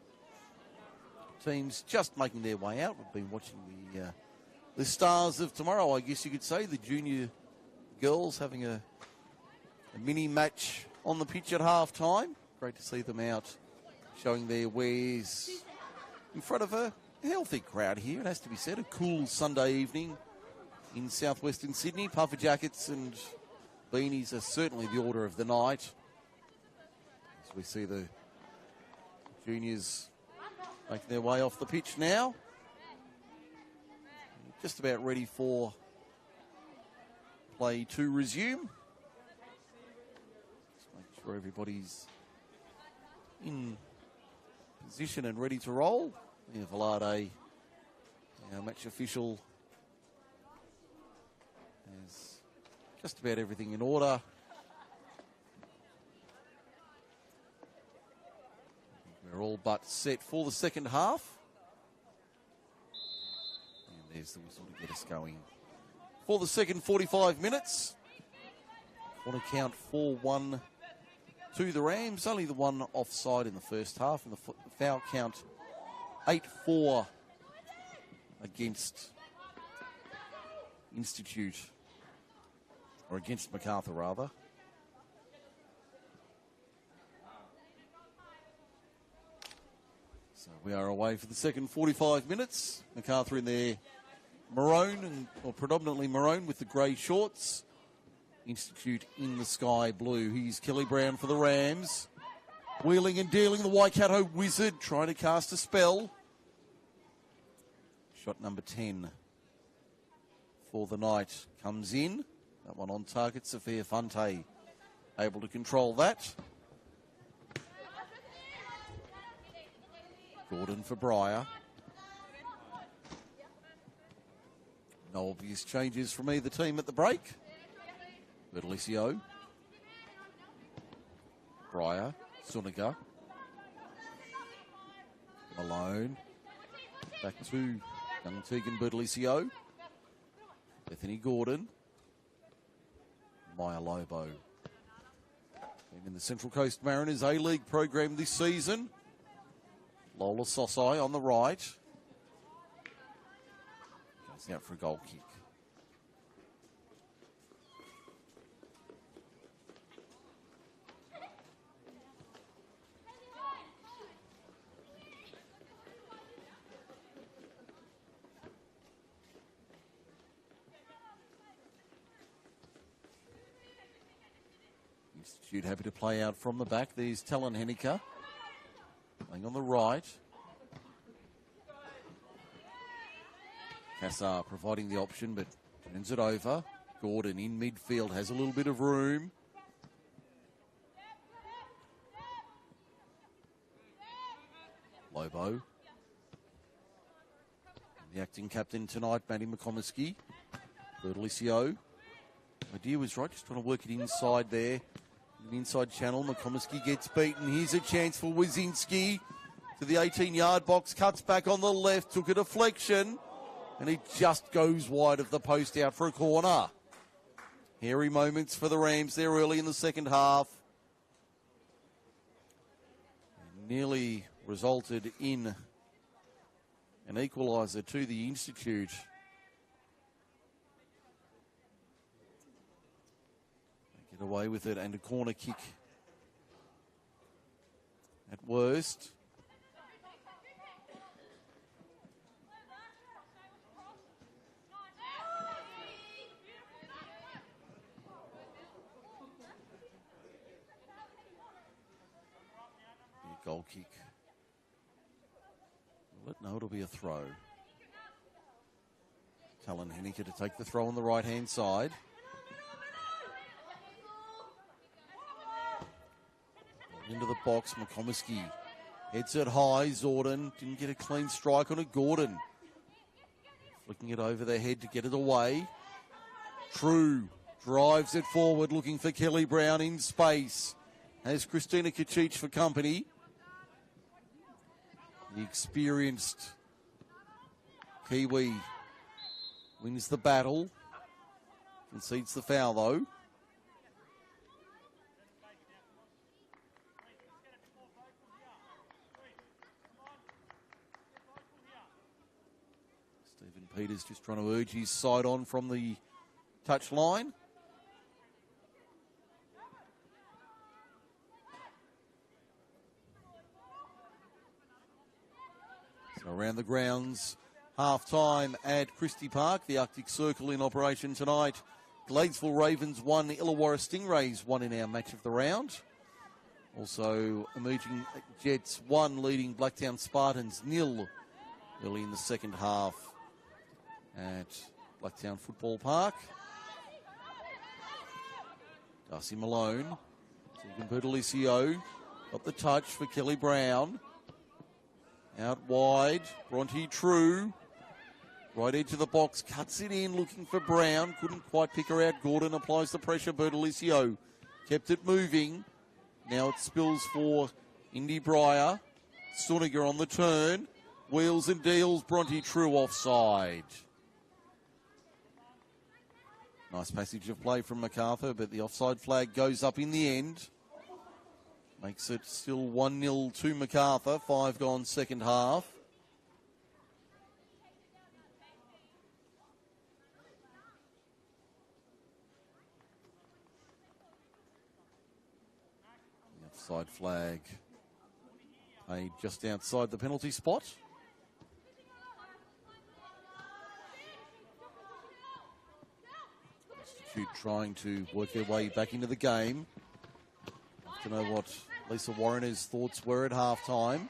Teams just making their way out. We've been watching the stars of tomorrow, I guess you could say. The junior girls having a mini match on the pitch at half-time. Great to see them out showing their wares in front of a healthy crowd here. It has to be said, a cool Sunday evening in southwestern Sydney. Puffer jackets and beanies are certainly the order of the night. As we see the juniors making their way off the pitch now. Just about ready for play to resume. Just make sure everybody's in position and ready to roll. Yeah, Velarde, our match official, has just about everything in order. We're all but set for the second half. And there's the whistle to get us going for the second 45 minutes. Corner count 4-1 to the Rams. Only the one offside in the first half. And the foul count 8-4 against Institute. Or against Macarthur, rather. So we are away for the second 45 minutes. Macarthur in their maroon, or predominantly maroon with the grey shorts. Institute in the sky blue. Here's Kelly Brown for the Rams. Wheeling and dealing, the Waikato Wizard trying to cast a spell. Shot number 10 for the night comes in. That one on target, Sophia Fante able to control that. Gordon for Breyer. No obvious changes from either team at the break. Bertolicio. Breyer. Suniga. Malone. Back to young Tegan Bertolicio. Bethany Gordon. Maya Lobo. In the Central Coast Mariners A-League program this season. Lola Sosai on the right. Goes out for a goal kick. Institute happy to play out from the back. There's Talon Henniker. Playing on the right. Cassar providing the option, but turns it over. Gordon in midfield, has a little bit of room. Lobo. The acting captain tonight, Maddie McComiskey. Bertolicio. Idea was right, just trying to work it inside there. An inside channel, McComiskey gets beaten. Here's a chance for Wazinski to the 18-yard box. Cuts back on the left, took a deflection. And he just goes wide of the post out for a corner. Hairy moments for the Rams there early in the second half. Nearly resulted in an equaliser to the Institute. Get away with it, and a corner kick at worst. Goal kick. No, it'll be a throw. Talon Henniker to take the throw on the right-hand side. Into the box, McComiskey heads it high. Zorden didn't get a clean strike on it. Gordon Flicking it over their head to get it away. True drives it forward, looking for Kelly Brown in space. Has Christina Kachich for company. The experienced Kiwi wins the battle. Concedes the foul, though. Stephen Peters just trying to urge his side on from the touch line. So around the grounds, half-time at Christie Park. The Arctic Circle in operation tonight. Gladesville Ravens 1, Illawarra Stingrays 1 in our match of the round. Also, Emerging Jets 1, leading Blacktown Spartans 0 early in the second half at Blacktown Football Park. Darcy Malone, Tegan Bertolicio, got the touch for Kelly Brown. Out wide, Bronte True. Right edge of the box, cuts it in, looking for Brown. Couldn't quite pick her out. Gordon applies the pressure. Bertolicio kept it moving. Now it spills for Indy Breyer. Suniger on the turn. Wheels and deals. Bronte True offside. Nice passage of play from Macarthur, but the offside flag goes up in the end. Makes it still 1-0 to Macarthur. 5 gone second half. The offside flag paid just outside the penalty spot. Institute trying to work their way back into the game. To know what Lisa Warrener's thoughts were at half-time.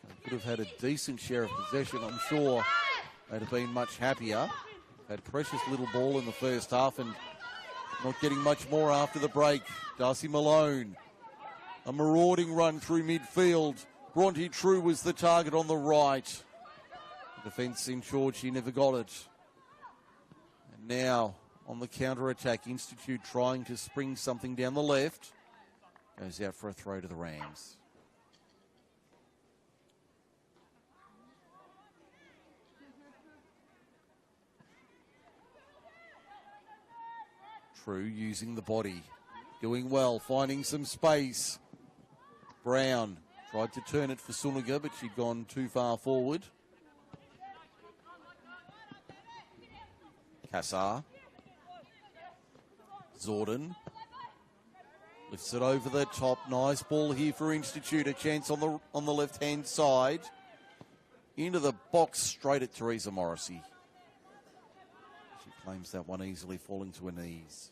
They could have had a decent share of possession. I'm sure they'd have been much happier. Had precious little ball in the first half and not getting much more after the break. Darcy Malone. A marauding run through midfield. Bronte True was the target on the right. The defence ensured she never got it. And now on the counter-attack, Institute trying to spring something down the left. Goes out for a throw to the Rams. True using the body. Doing well, finding some space. Brown tried to turn it for Suniger, but she'd gone too far forward. Kassar. Zorden. Lifts it over the top. Nice ball here for Institute. A chance on the left-hand side. Into the box, straight at Teresa Morrissey. She claims that one easily, falling to her knees.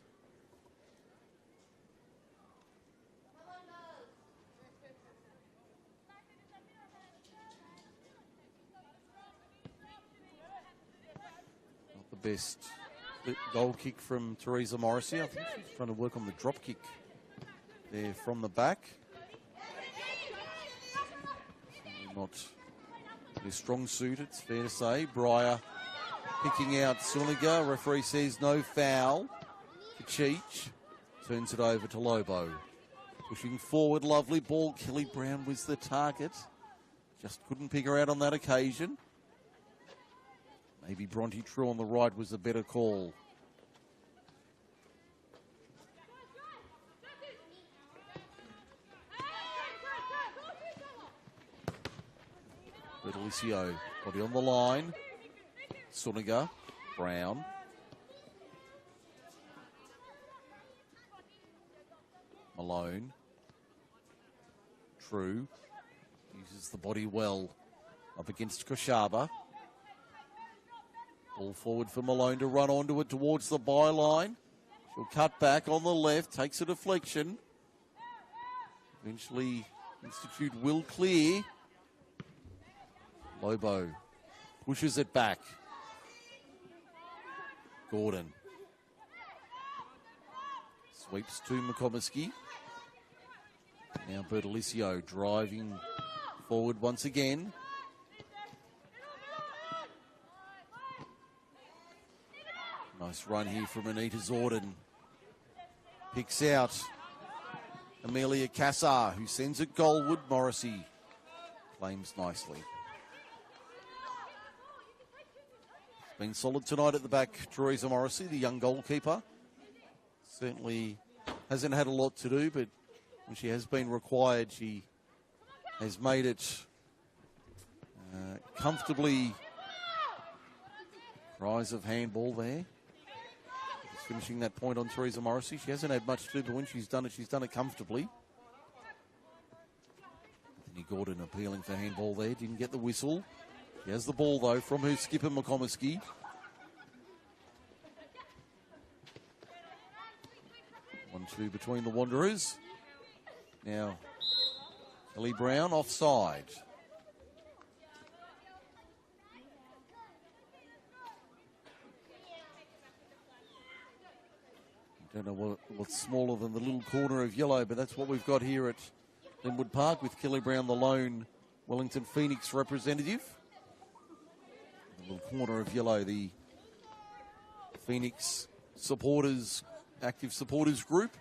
Not the best goal kick from Teresa Morrissey. I think she's trying to work on the drop kick there from the back. Not a strong suit, it's fair to say. Breyer picking out Suniger. Referee says no foul. Kachich turns it over to Lobo. Pushing forward, lovely ball. Kelly Brown was the target. Just couldn't pick her out on that occasion. Maybe Bronte True on the right was a better call. Bertolicio, body on the line. Suniger, Brown. Malone. True. Uses the body well up against Koshaba. Ball forward for Malone to run onto it towards the byline. She'll cut back on the left, takes a deflection. Eventually, Institute will clear. Lobo pushes it back. Gordon. Sweeps to McComiskey. Now Bertolicio driving forward once again. Nice run here from Anita Zorden. Picks out Amelia Cassar, who sends it goalward. Morrissey claims nicely. It's been solid tonight at the back, Teresa Morrissey, the young goalkeeper. Certainly hasn't had a lot to do, but when she has been required, she has made it comfortably. Rise of handball there. Just finishing that point on Teresa Morrissey. She hasn't had much to do, but when she's done it comfortably. Anthony Gordon appealing for handball there. Didn't get the whistle. She has the ball, though, from her skipper, McComiskey. 1-2 between the Wanderers. Now, Kelly Brown offside. Don't know what's smaller than the little corner of yellow, but that's what we've got here at Linwood Park with Kelly Brown, the lone Wellington Phoenix representative. The little corner of yellow, the Phoenix supporters, active supporters group.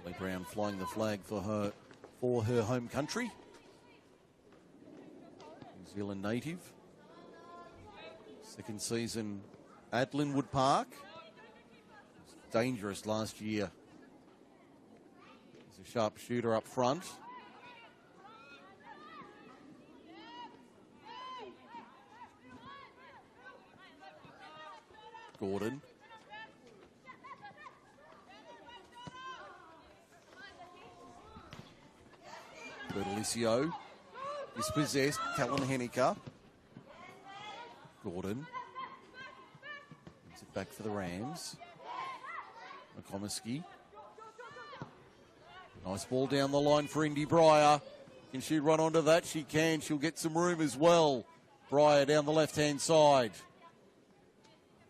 Kelly Brown flying the flag for her home country. New Zealand native. Second season at Linwood Park. It was dangerous last year. There's a sharp shooter up front. Gordon. Bertolicio is possessed. Callan Henniker. Gordon. Brings it back for the Rams. McComiskey. Nice ball down the line for Indy Breyer. Can she run onto that? She can. She'll get some room as well. Breyer down the left-hand side.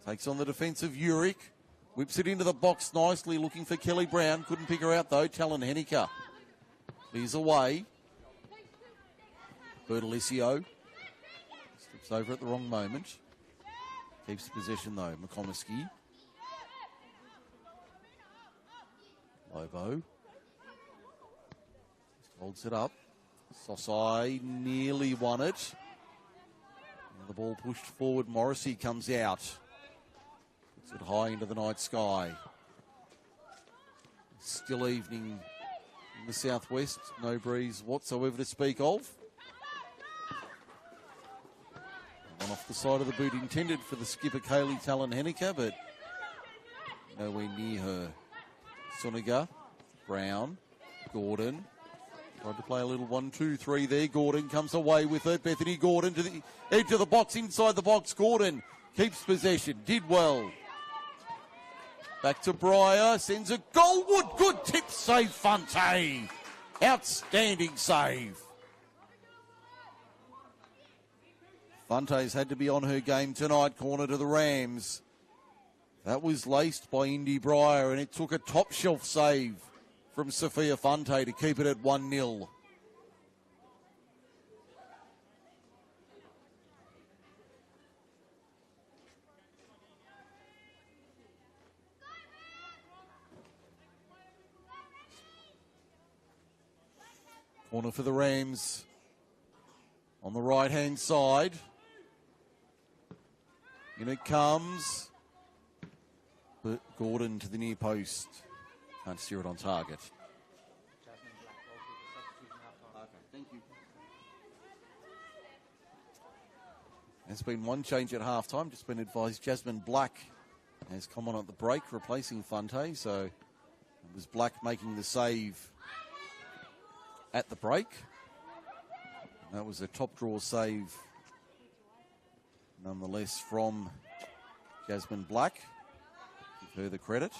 Takes on the defence of Urick. Whips it into the box nicely, looking for Kelly Brown. Couldn't pick her out, though. Callan Henniker. Clears away. Bertolicio. Slips over at the wrong moment. Keeps possession, though. McComiskey. Lobo. Holds it up. Sosai nearly won it. And the ball pushed forward. Morrissey comes out. Puts it high into the night sky. Still evening in the southwest. No breeze whatsoever to speak of. One off the side of the boot intended for the skipper, Kaylee Talon-Henniker, but nowhere near her. Suniga, Brown, Gordon. Tried to play a little 1-2-3 there. Gordon comes away with it. Bethany Gordon to the edge of the box, inside the box. Gordon keeps possession. Did well. Back to Breyer. Sends a goalward. Good tip save, Fonte. Outstanding save. Fonte's had to be on her game tonight. Corner to the Rams. That was laced by Indy Breyer, and it took a top shelf save from Sophia Fonte to keep it at 1-0. Corner for the Rams on the right-hand side. In it comes. But Gordon to the near post. Can't steer it on target. Thank you. There's been one change at halftime. Just been advised Jasmine Black has come on at the break, replacing Fonte. So it was Black making the save at the break. That was a top draw save, nonetheless, from Jasmine Black. Give her the credit.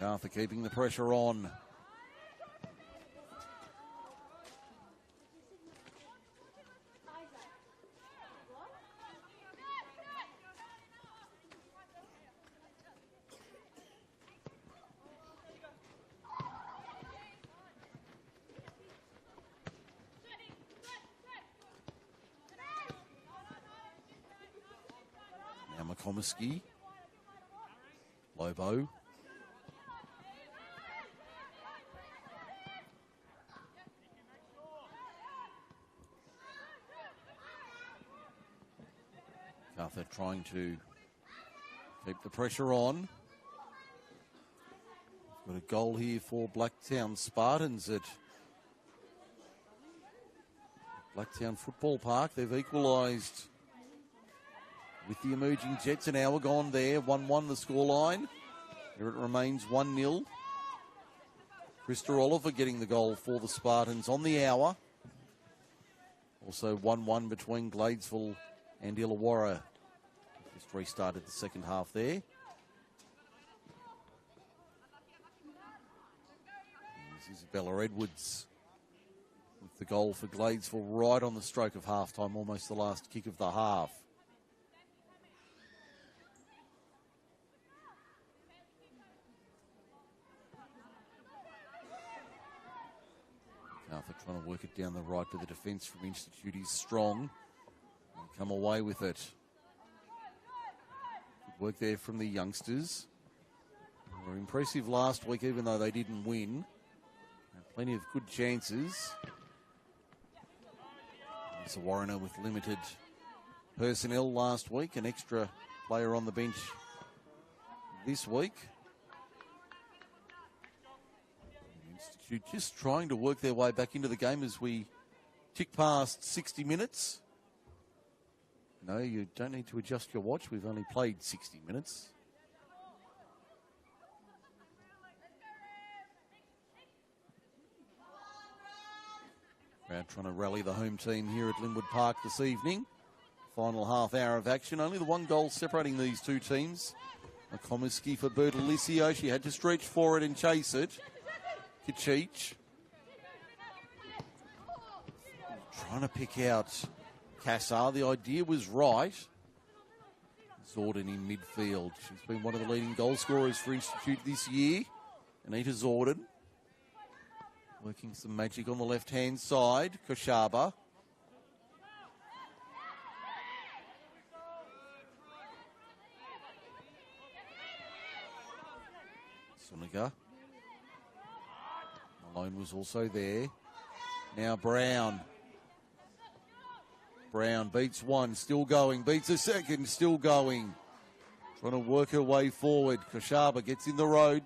Macarthur keeping the pressure on. Amakomiski. Lobo. Macarthur trying to keep the pressure on. Got a goal here for Blacktown Spartans at Blacktown Football Park. They've equalised with the emerging Jets, an hour gone there. 1-1 the scoreline. Here it remains 1-0. Krista Oliver getting the goal for the Spartans on the hour. Also 1-1 between Gladesville and Illawarra. Just restarted the second half there. There's Isabella Edwards with the goal for Gladesville right on the stroke of half-time, almost the last kick of the half. Macarthur trying to work it down the right, but the defence from Institute is strong. They come away with it. Good work there from the youngsters. They were impressive last week, even though they didn't win. Had plenty of good chances. There's a Warrener with limited personnel last week, an extra player on the bench this week. Institute just trying to work their way back into the game as we tick past 60 minutes. No, you don't need to adjust your watch. We've only played 60 minutes. Crowd trying to rally the home team here at Linwood Park this evening. Final half hour of action. Only the one goal separating these two teams. Macomiski for Bertolicio. She had to stretch for it and chase it. Kachich trying to pick out Kassar. The idea was right. Zorden in midfield. She's been one of the leading goal scorers for Institute this year. Anita Zorden working some magic on the left-hand side. Koshaba. Suniga. Malone was also there. Now Brown. Brown beats one, still going. Beats a second, still going. Trying to work her way forward. Koshaba gets in the road.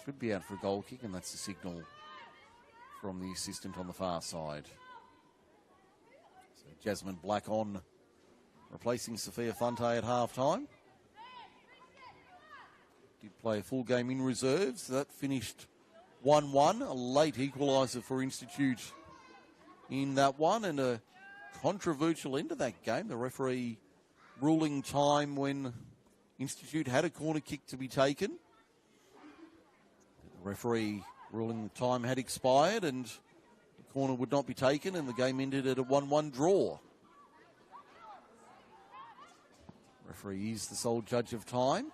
Should be out for a goal kick, and that's the signal from the assistant on the far side. So Jasmine Black on, replacing Sophia Fonte at half-time. Did play a full game in reserves. So that finished 1-1. A late equaliser for Institute in that one, and a controversial end to that game. The referee ruling time when Institute had a corner kick to be taken. The referee ruling the time had expired and the corner would not be taken, and the game ended at a 1-1 draw. Referee is the sole judge of time.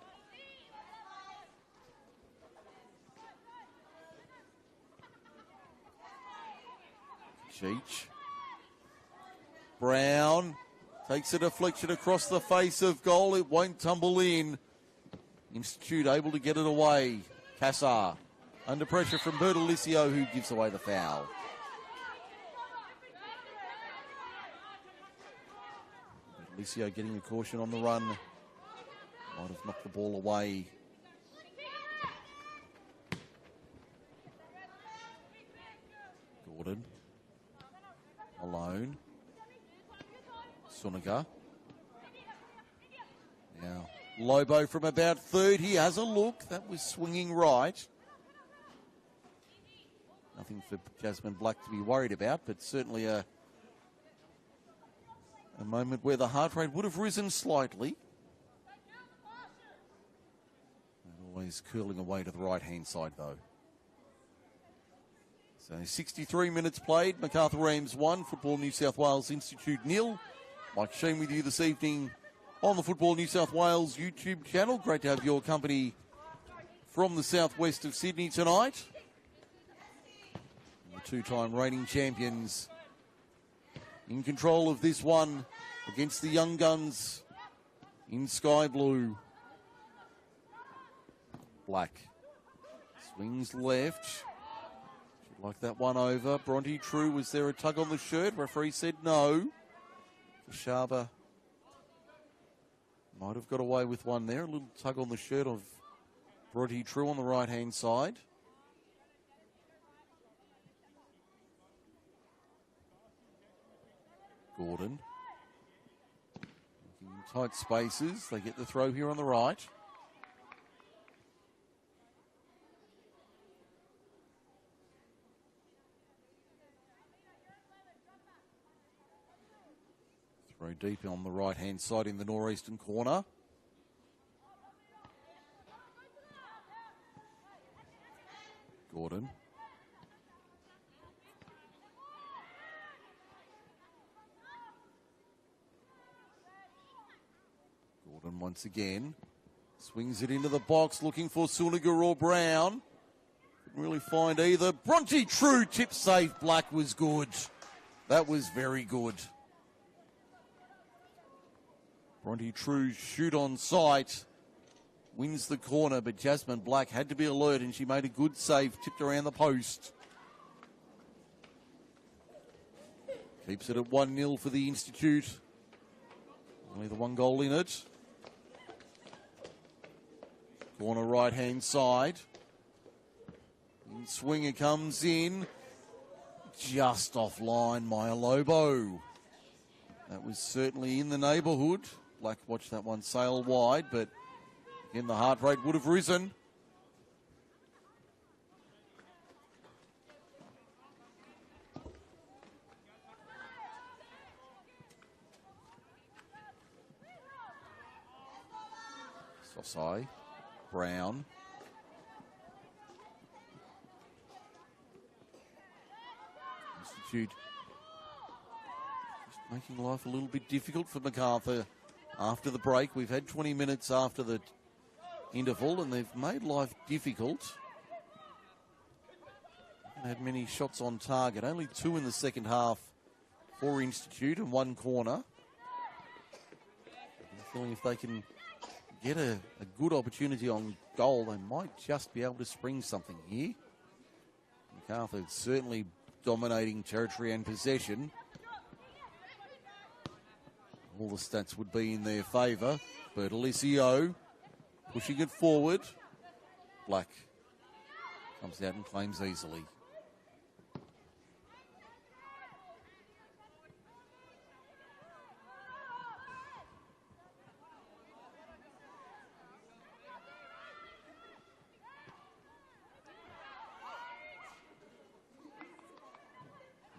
Cheech. Brown takes a deflection across the face of goal. It won't tumble in. Institute able to get it away. Kassar under pressure from Bertolicio, who gives away the foul. Bertolicio getting a caution on the run. Might have knocked the ball away. Gordon. Alone. Suniga. Now, Lobo from about third. He has a look. That was swinging right. Nothing for Jasmine Black to be worried about, but certainly a moment where the heart rate would have risen slightly. And always curling away to the right-hand side, though. So 63 minutes played. Macarthur Rams 1, Football New South Wales Institute 0. Mike Sheen with you this evening on the Football New South Wales YouTube channel. Great to have your company from the southwest of Sydney tonight. And the two-time reigning champions in control of this one against the young guns in sky blue. Black swings left. Should like that one over. Bronte True, was there a tug on the shirt? Referee said no. Shaba might have got away with one there. A little tug on the shirt of Bronte True on the right-hand side. Gordon. In tight spaces. They get the throw here on the right. Throw deep on the right-hand side in the northeastern corner. Gordon. Gordon once again. Swings it into the box looking for Suniga or Brown. Couldn't really find either. Bronte True tip safe. Black was good. That was very good. Bronte True shoot on sight. Wins the corner, but Jasmine Black had to be alert and she made a good save, tipped around the post. Keeps it at 1-0 for the Institute. Only the one goal in it. Corner right-hand side. And Swinger comes in. Just offline, Maya Lobo. That was certainly in the neighbourhood. Black watched that one sail wide, but again, the heart rate would have risen. Sosai, Brown. Institute just making life a little bit difficult for Macarthur after the break. We've had 20 minutes after the interval and they've made life difficult. Haven't had many shots on target. Only 2 in the second half for Institute and 1 corner. I'm feeling if they can get a good opportunity on goal, they might just be able to spring something here. Macarthur certainly dominating territory and possession. All the stats would be in their favour. Bertolicio pushing it forward. Black comes out and claims easily.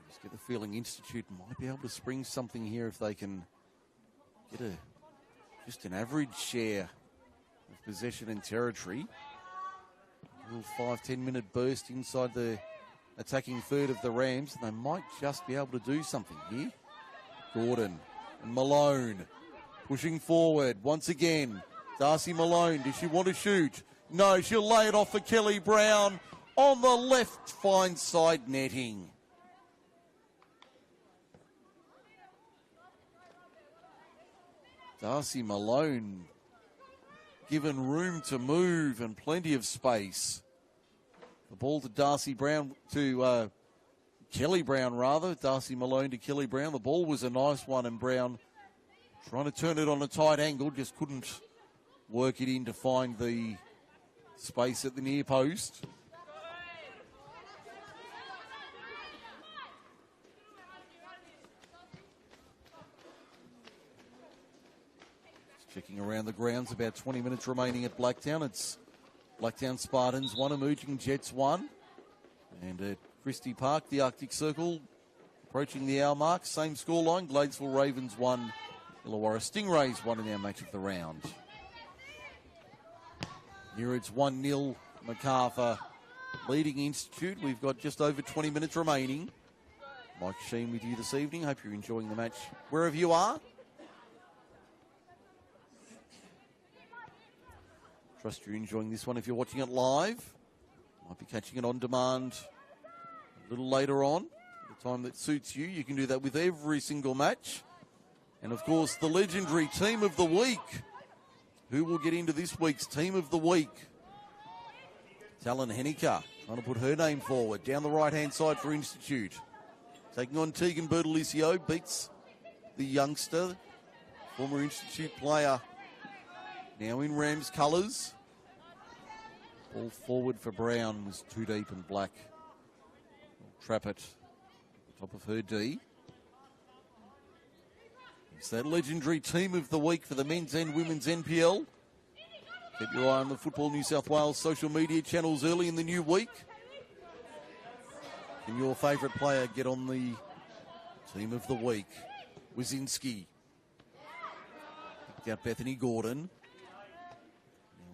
Just get the feeling Institute might be able to spring something here if they can get just an average share of possession and territory. A little 5-10 minute burst inside the attacking third of the Rams, and they might just be able to do something here. Gordon and Malone pushing forward once again. Darcy Malone, does she want to shoot? No, she'll lay it off for Kelly Brown on the left fine side netting. Darcy Malone given room to move and plenty of space. The ball to Darcy Brown, to Kelly Brown rather. Darcy Malone to Kelly Brown. The ball was a nice one and Brown trying to turn it on a tight angle, just couldn't work it in to find the space at the near post. Checking around the grounds, about 20 minutes remaining at Blacktown. It's Blacktown Spartans 1, Emerging Jets 1. And at Christie Park, the Arctic Circle approaching the hour mark. Same scoreline, Gladesville Ravens 1, Illawarra Stingrays 1 in our match of the round. Here it's 1-0 Macarthur leading Institute. We've got just over 20 minutes remaining. Mike Sheen with you this evening. Hope you're enjoying the match wherever you are. Trust you're enjoying this one if you're watching it live. Might be catching it on demand a little later on. the time that suits you. You can do that with every single match. And, of course, the legendary Team of the Week. Who will get into this week's Team of the Week? Talon Henniker trying to put her name forward. Down the right-hand side for Institute. Taking on Tegan Bertolicio. Beats the youngster, former Institute player. Now in Rams colours. Ball forward for Brown was too deep and Black. Trap it. Top of her D. It's that legendary Team of the Week for the men's and women's NPL. Keep your eye on the Football New South Wales social media channels early in the new week. Can your favourite player get on the Team of the Week? Wazinski. Picked out Bethany Gordon.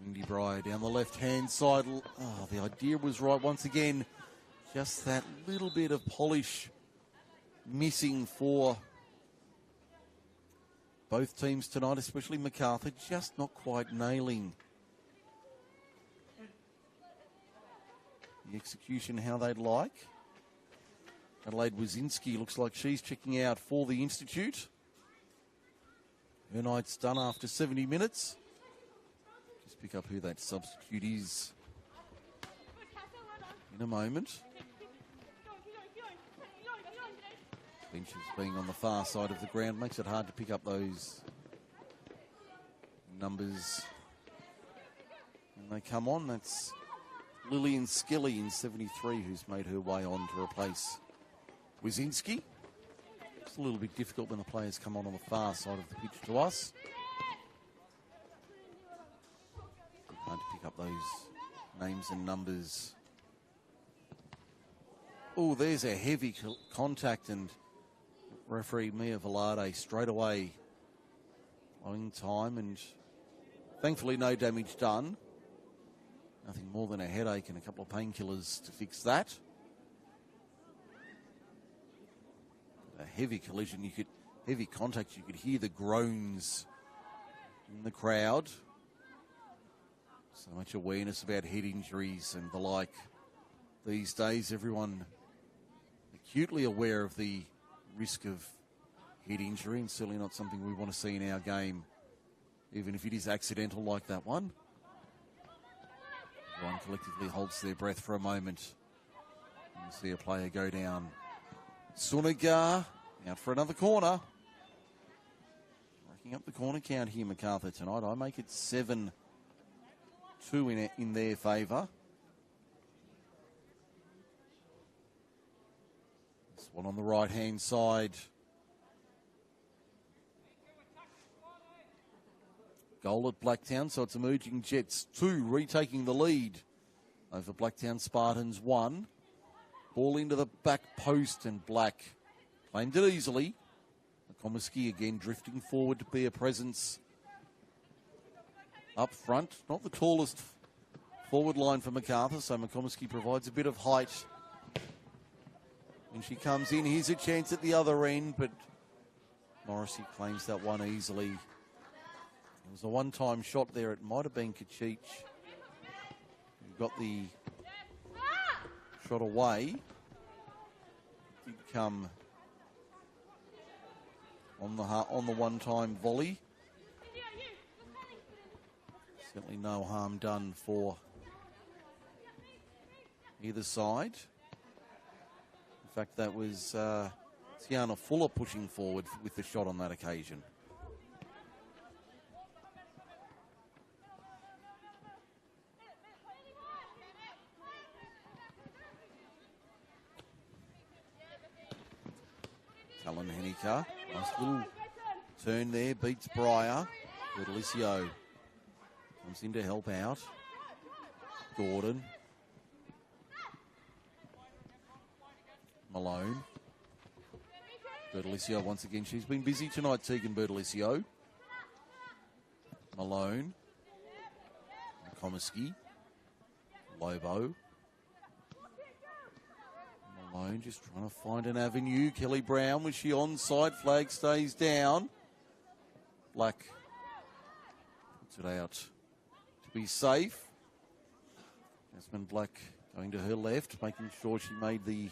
Windy Bry down the left-hand side. Oh, the idea was right once again. Just that little bit of polish missing for both teams tonight, especially Macarthur, just not quite nailing the execution how they'd like. Adelaide Wazinski looks like she's checking out for the Institute. Her night's done after 70 minutes. Just pick up who that substitute is in a moment. Benches being on the far side of the ground makes it hard to pick up those numbers when they come on. That's Lillian Skilly in 73 who's made her way on to replace Wazinski. It's a little bit difficult when the players come on the far side of the pitch to us. Hard to pick up those names and numbers. Oh, there's a heavy contact, and referee Mia Velarde straight away blowing time, and thankfully no damage done. Nothing more than a headache and a couple of painkillers to fix that. A heavy collision, heavy contact, you could hear the groans in the crowd. So much awareness about head injuries and the like. These days, everyone acutely aware of the risk of head injury, and certainly not something we want to see in our game, even if it is accidental like that one. Everyone collectively holds their breath for a moment. You see a player go down. Sunigar out for another corner. Racking up the corner count here, Macarthur, tonight. I make it 7-2 in their favour. This one on the right-hand side. Goal at Blacktown, so it's Emerging Jets 2, retaking the lead over Blacktown Spartans 1. Ball into the back post, and Black claimed it easily. Komisky again drifting forward to be a presence up front. Not the tallest forward line for Macarthur, so McComiskey provides a bit of height. When she comes in, here's a chance at the other end, but Morrissey claims that one easily. It was a one-time shot there. It might have been Kachich who got the shot away. Did come on the one-time volley. Certainly no harm done for either side. In fact, that was Tiana Fuller pushing forward with the shot on that occasion. Talon Henniker, nice little turn there, beats Breyer. Bertolicio comes in to help out. Gordon. Malone. Bertolicio once again. She's been busy tonight, Tegan Bertolicio. Malone. Komisky. Lobo. Malone just trying to find an avenue. Kelly Brown, was she onside? Flag stays down. Black puts it out to be safe. Jasmine Black going to her left, making sure she made the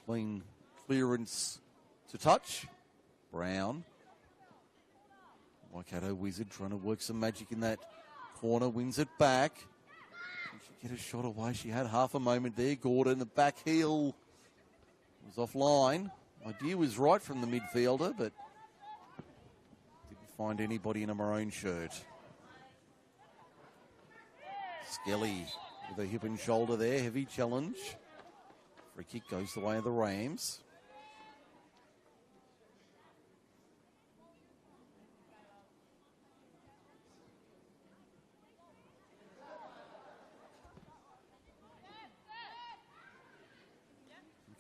Clean clearance to touch. Brown. Waikato Wizard trying to work some magic in that corner. Wins it back. She get a shot away. She had half a moment there. Gordon, the back heel was offline. Idea was right from the midfielder, but didn't find anybody in a maroon shirt. Skelly with a hip and shoulder there. Heavy challenge. Free kick goes the way of the Rams.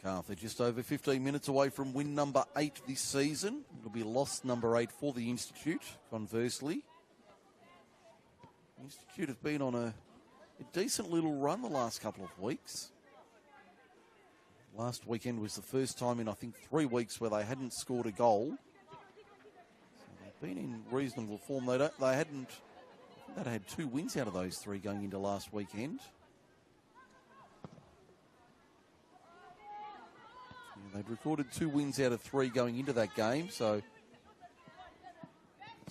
Macarthur just over 15 minutes away from win number 8 this season. It'll be loss number 8 for the Institute, conversely. The Institute have been on a decent little run the last couple of weeks. Last weekend was the first time in, I think, 3 weeks where they hadn't scored a goal. So they've been in reasonable form. They'd had 2 wins out of those 3 going into last weekend. They'd recorded 2 wins out of 3 going into that game, so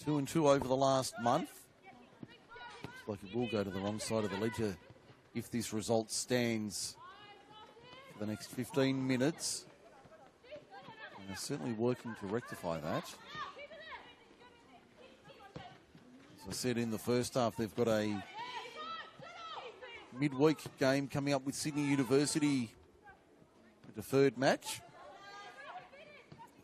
2-2 over the last month. Looks like it will go to the wrong side of the ledger if this result stands for the next 15 minutes. And they're certainly working to rectify that. As I said in the first half, they've got a midweek game coming up with Sydney University, a deferred match.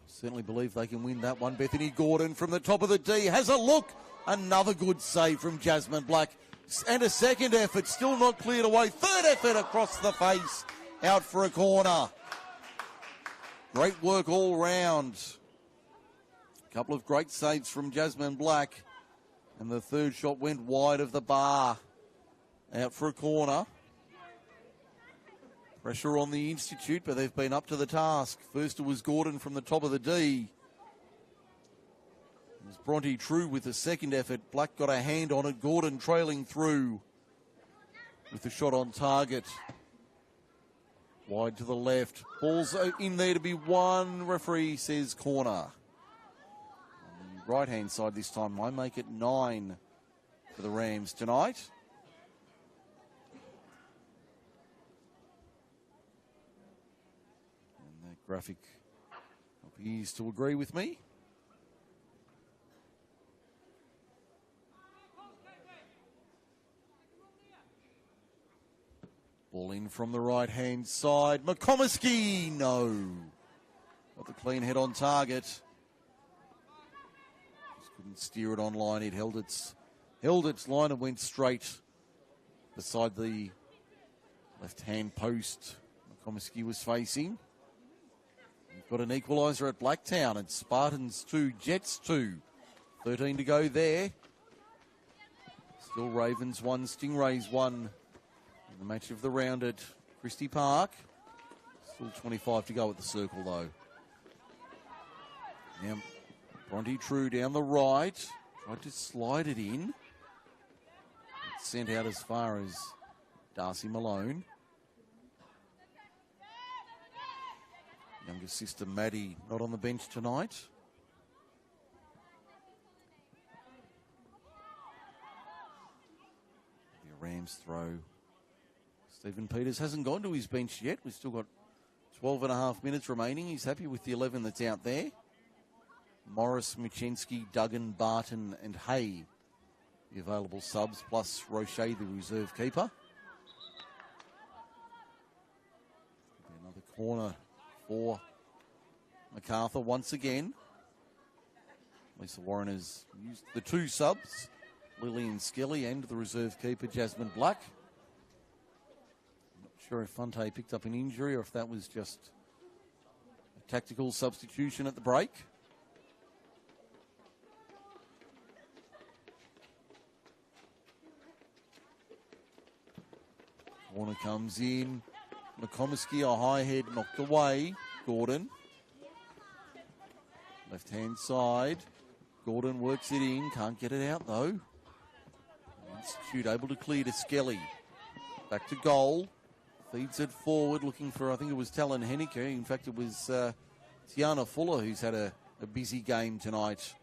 Certainly believe they can win that one. Bethany Gordon from the top of the D has a look. Another good save from Jasmine Black. And a second effort, still not cleared away. Third effort across the face, out for a corner. Great work all round. A couple of great saves from Jasmine Black. And the third shot went wide of the bar. Out for a corner. Pressure on the Institute, but they've been up to the task. First it was Gordon from the top of the D. It was Bronte True with the second effort. Black got a hand on it. Gordon trailing through with the shot on target. Wide to the left. Ball's in there to be one. Referee says corner. On the right-hand side this time, I make it 9 for the Rams tonight. Graphic appears to agree with me. Ball in from the right-hand side. McComiskey, no. Got the clean head on target. Just couldn't steer it on line. It held its line and went straight beside the left-hand post McComiskey was facing. Got an equaliser at Blacktown, and Spartans 2, Jets 2. 13 to go there. Still Ravens 1, Stingrays 1 in the match of the round at Christie Park. Still 25 to go at the circle, though. Now, Bronte True down the right. Tried to slide it in. It's sent out as far as Darcy Malone. Younger sister Maddie not on the bench tonight. The Rams throw. Stephen Peters hasn't gone to his bench yet. We've still got 12 and a half minutes remaining. He's happy with the 11 that's out there. Morris, Michenski, Duggan, Barton and Hay, the available subs, plus Roche, the reserve keeper. Another corner for Macarthur once again. Lisa Warren has used the 2 subs, Lillian Skelly and the reserve keeper Jasmine Black. I'm not sure if Fonte picked up an injury or if that was just a tactical substitution at the break. Corner comes in. McComiskey, a high head knocked away. Gordon. Left-hand side. Gordon works it in. Can't get it out, though. Institute able to clear to Skelly. Back to goal. Feeds it forward, looking for, I think it was Talon Henneke. In fact, it was Tiana Fuller who's had a busy game tonight.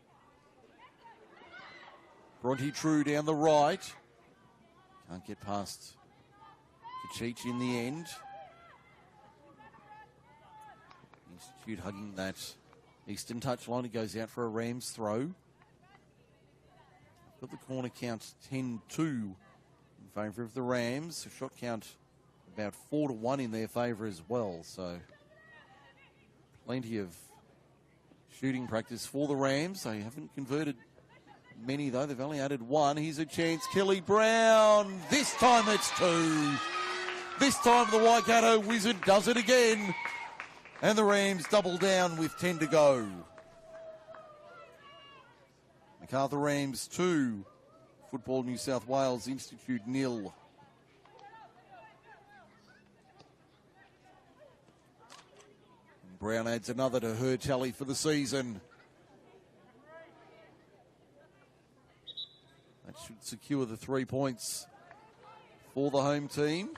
Bronte True down the right. Can't get past Kachich in the end. Institute hugging that eastern touchline. It goes out for a Rams throw. Got the corner count 10-2 in favour of the Rams. A shot count about 4-1 in their favour as well. So plenty of shooting practice for the Rams. They haven't converted many though. They've only added one. Here's a chance. Kelly Brown. This time it's two. This time the Waikato Wizard does it again. And the Rams double down with 10 to go. Macarthur Rams 2. Football New South Wales Institute 0. Brown adds another to her tally for the season. That should secure the 3 points for the home team.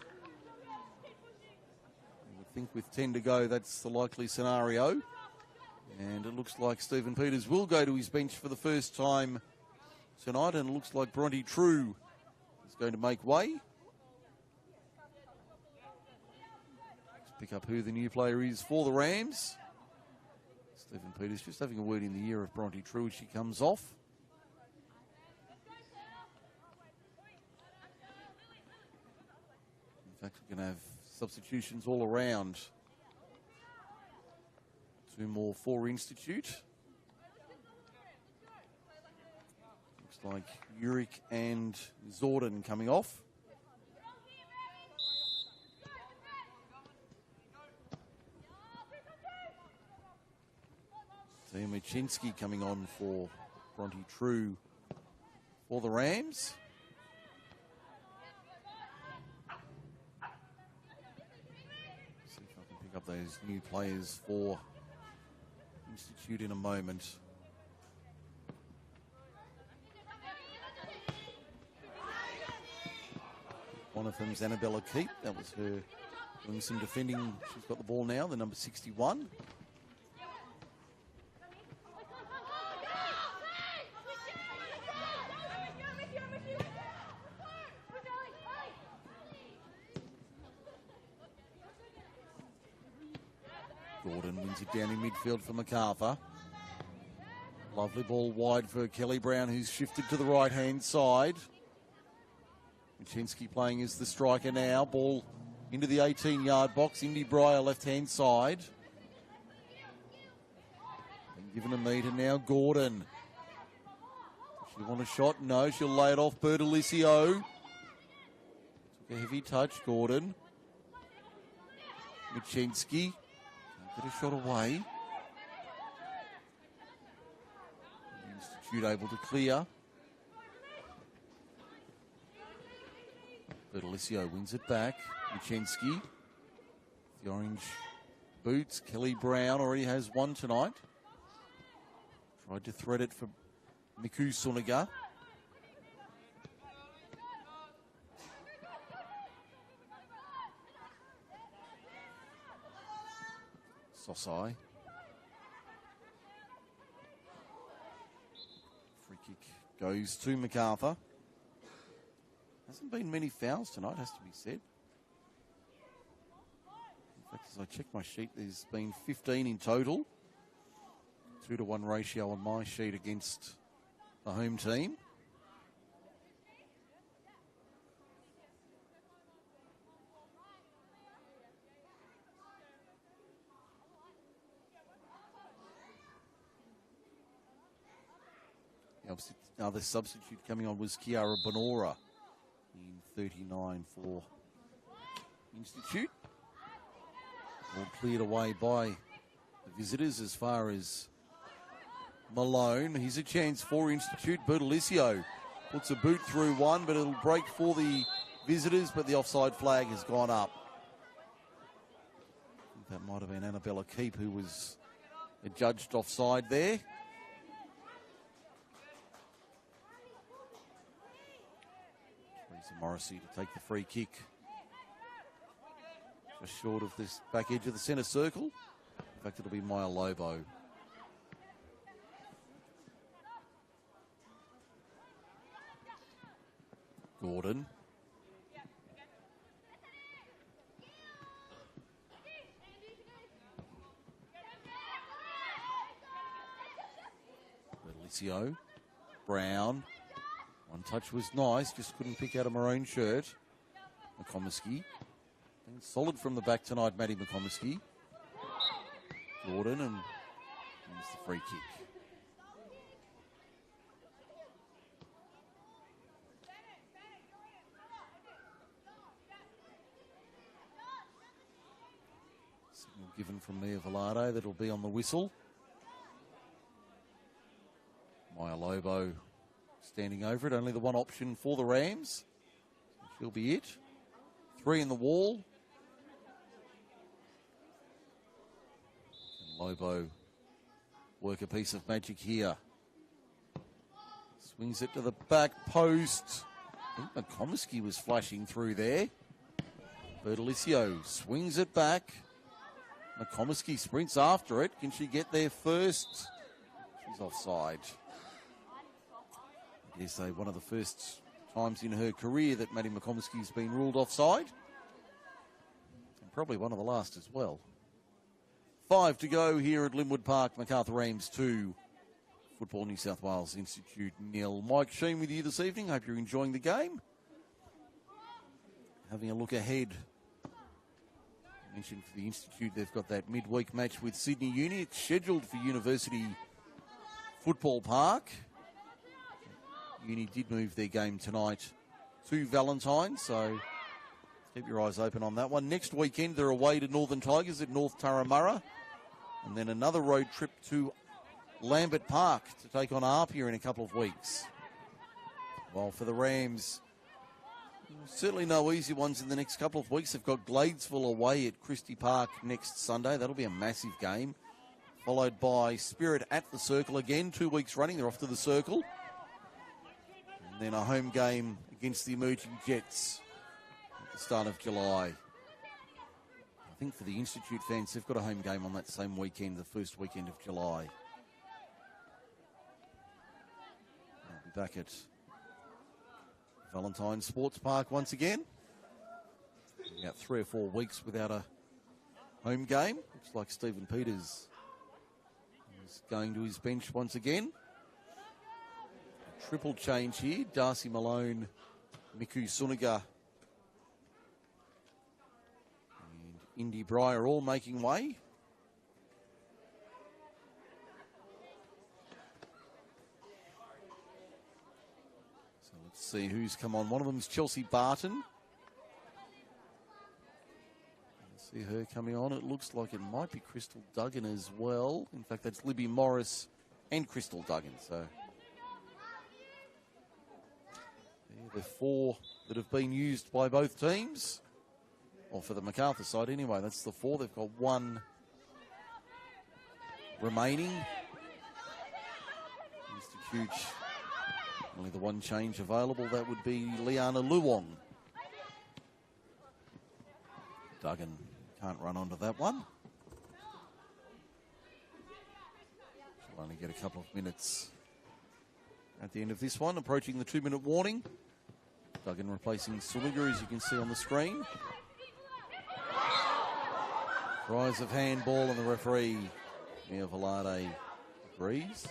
I would think with 10 to go, that's the likely scenario. And it looks like Stephen Peters will go to his bench for the first time tonight. And it looks like Bronte True is going to make way. Pick up who the new player is for the Rams. Stephen Peters just having a word in the ear of Bronte True as she comes off. In fact, we're going to have substitutions all around. 2 more for Institute. Looks like Uric and Zorden coming off. Machinsky coming on for Bronte True for the Rams. See if I can pick up those new players for Institute in a moment. One of them's Annabella Keep. That was her doing some defending. She's got the ball now, the number 61. Gordon wins it down in midfield for Macarthur. Lovely ball wide for Kelly Brown, who's shifted to the right-hand side. Machinsky playing as the striker now. Ball into the 18-yard box. Indy Breyer, left-hand side. And given a metre now, Gordon. Does she want a shot? No, she'll lay it off. Bertolicio. Took a heavy touch, Gordon. Machinsky. Get a shot away. Institute able to clear. Bertolicio wins it back. Machinsky. The orange boots. Kelly Brown already has one tonight. Tried to thread it for Miku Suniga. Sosai. Free kick goes to Macarthur. Hasn't been many fouls tonight, has to be said. In fact, as I check my sheet, there's been 15 in total. 2-to-1 ratio on my sheet against the home team. The other substitute coming on was Kiara Bonora in 39 for Institute. All cleared away by the visitors as far as Malone. Here's a chance for Institute. Bertolicio puts a boot through one, but it'll break for the visitors, but the offside flag has gone up. I think that might have been Annabella Keep who was adjudged offside there. Morrissey to take the free kick. just short of this back edge of the centre circle. In fact, it'll be Maya Lobo. Gordon. Alicio. Brown. One touch was nice, just couldn't pick out a maroon shirt. McComiskey. Been solid from the back tonight, Maddie McComiskey. Gordon, and here's the free kick. Signal given from Mia Velado, that'll be on the whistle. Maya Lobo standing over it, only the one option for the Rams. She'll be it. 3 in the wall. And Lobo work a piece of magic here. Swings it to the back post. I think McComiskey was flashing through there. Bertolicio swings it back. McComiskey sprints after it. Can she get there first? She's offside. Yes, one of the first times in her career that Maddie McComiskey's been ruled offside. And probably one of the last as well. 5 to go here at Linwood Park. Macarthur Rams 2. Football New South Wales Institute 0. Mike Sheen with you this evening. Hope you're enjoying the game. Having a look ahead. I mentioned for the Institute they've got that midweek match with Sydney Uni. It's scheduled for University Football Park. Uni did move their game tonight to Valentine, so keep your eyes open on that one. Next weekend, they're away to Northern Tigers at North Turramurra, and then another road trip to Lambert Park to take on Apia in a couple of weeks. While for the Rams, certainly no easy ones in the next couple of weeks. They've got Gladesville away at Christie Park next Sunday. That'll be a massive game, followed by Spirit at the Circle again, 2 weeks running. They're off to the Circle. And then a home game against the Emerging Jets at the start of July. I think for the Institute fans, they've got a home game on that same weekend, the first weekend of July. I'll be back at Valentine Sports Park once again. About 3 or 4 weeks without a home game. Looks like Stephen Peters is going to his bench once again. Triple change here. Darcy Malone, Miku Suniga, and Indy Breyer all making way. So let's see who's come on. One of them is Chelsea Barton. Let's see her coming on. It looks like it might be Crystal Duggan as well. In fact, that's Libby Morris and Crystal Duggan. So the 4 that have been used by both teams, or for the Macarthur side anyway. That's the 4. They've got 1 remaining. Institute, only the 1 change available. That would be Liana Luong. Duggan can't run onto that one. She'll only get a couple of minutes at the end of this one, approaching the 2-minute warning. Duggan replacing Suniga, as you can see on the screen. Cries of handball, and the referee, Mia Velade, agrees.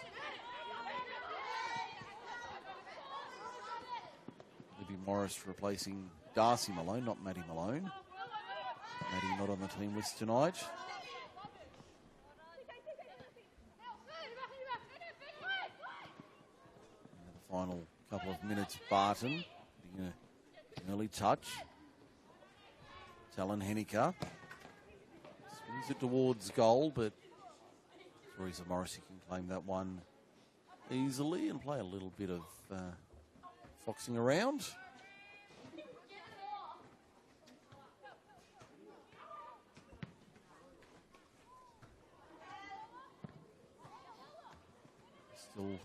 Libby Morris replacing Darcy Malone, not Maddie Malone. Maddie not on the team list tonight. And the final couple of minutes, Barton. An early touch. Talon Henniker swings it towards goal, but Teresa Morrissey can claim that one easily and play a little bit of foxing around. Still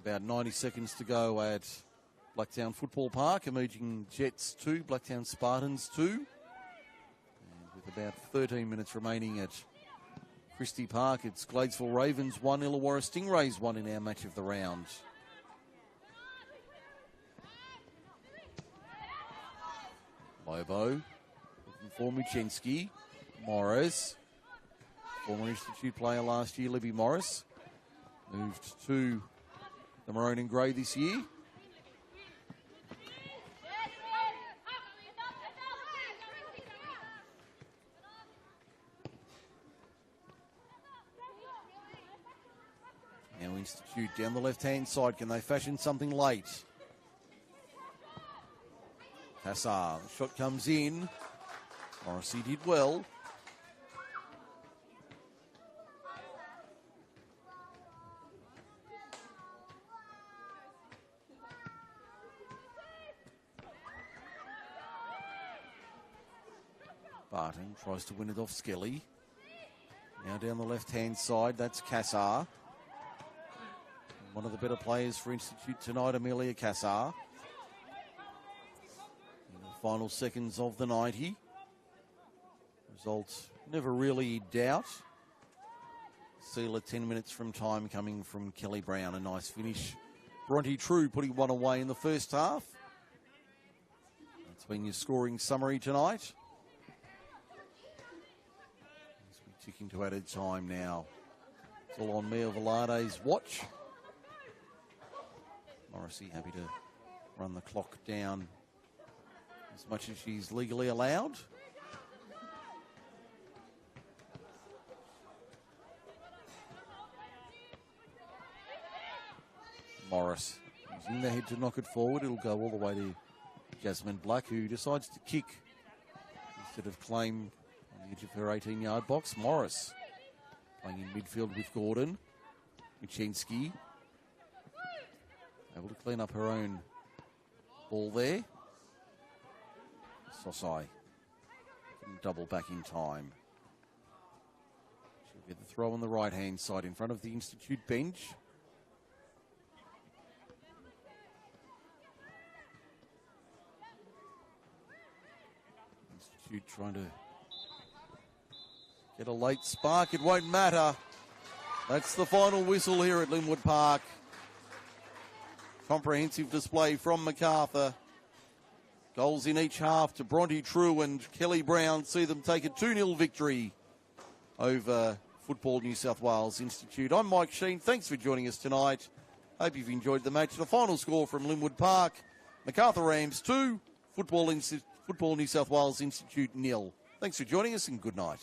about 90 seconds to go at Blacktown Football Park. Emerging Jets 2, Blacktown Spartans 2. about 13 minutes remaining at Christie Park. It's Gladesville Ravens 1, Illawarra Stingrays 1 in our match of the round. Lobo looking for Muchenski. Morris, former Institute player last year, Libby Morris, moved to the maroon and grey this year. Now Institute down the left-hand side. Can they fashion something late? Kassar, the shot comes in. Morrissey did well. Barton tries to win it off Skelly. Now down the left-hand side, that's Kassar. One of the better players for Institute tonight, Amelia Kassar. In the final seconds of the 90. Result never really doubt. Sealer 10 minutes from time coming from Kelly Brown. A nice finish. Bronte True putting one away in the first half. That's been your scoring summary tonight. As we tick into added time now. It's all on Mia Velarde's watch. Morrissey happy to run the clock down as much as she's legally allowed. Morris using the head to knock it forward. It'll go all the way to Jasmine Black, who decides to kick instead of claim on the edge of her 18-yard box. Morris playing in midfield with Gordon. Muchenski able to clean up her own ball there. Sosai can double back in time. She'll get the throw on the right-hand side in front of the Institute bench. Institute trying to get a late spark. It won't matter. That's the final whistle here at Linwood Park. Comprehensive display from Macarthur. Goals in each half to Bronte True and Kelly Brown see them take a 2-0 victory over Football New South Wales Institute. I'm Mike Sheen. Thanks for joining us tonight. Hope you've enjoyed the match. The final score from Linwood Park: Macarthur Rams 2, Football New South Wales Institute 0. Thanks for joining us and good night.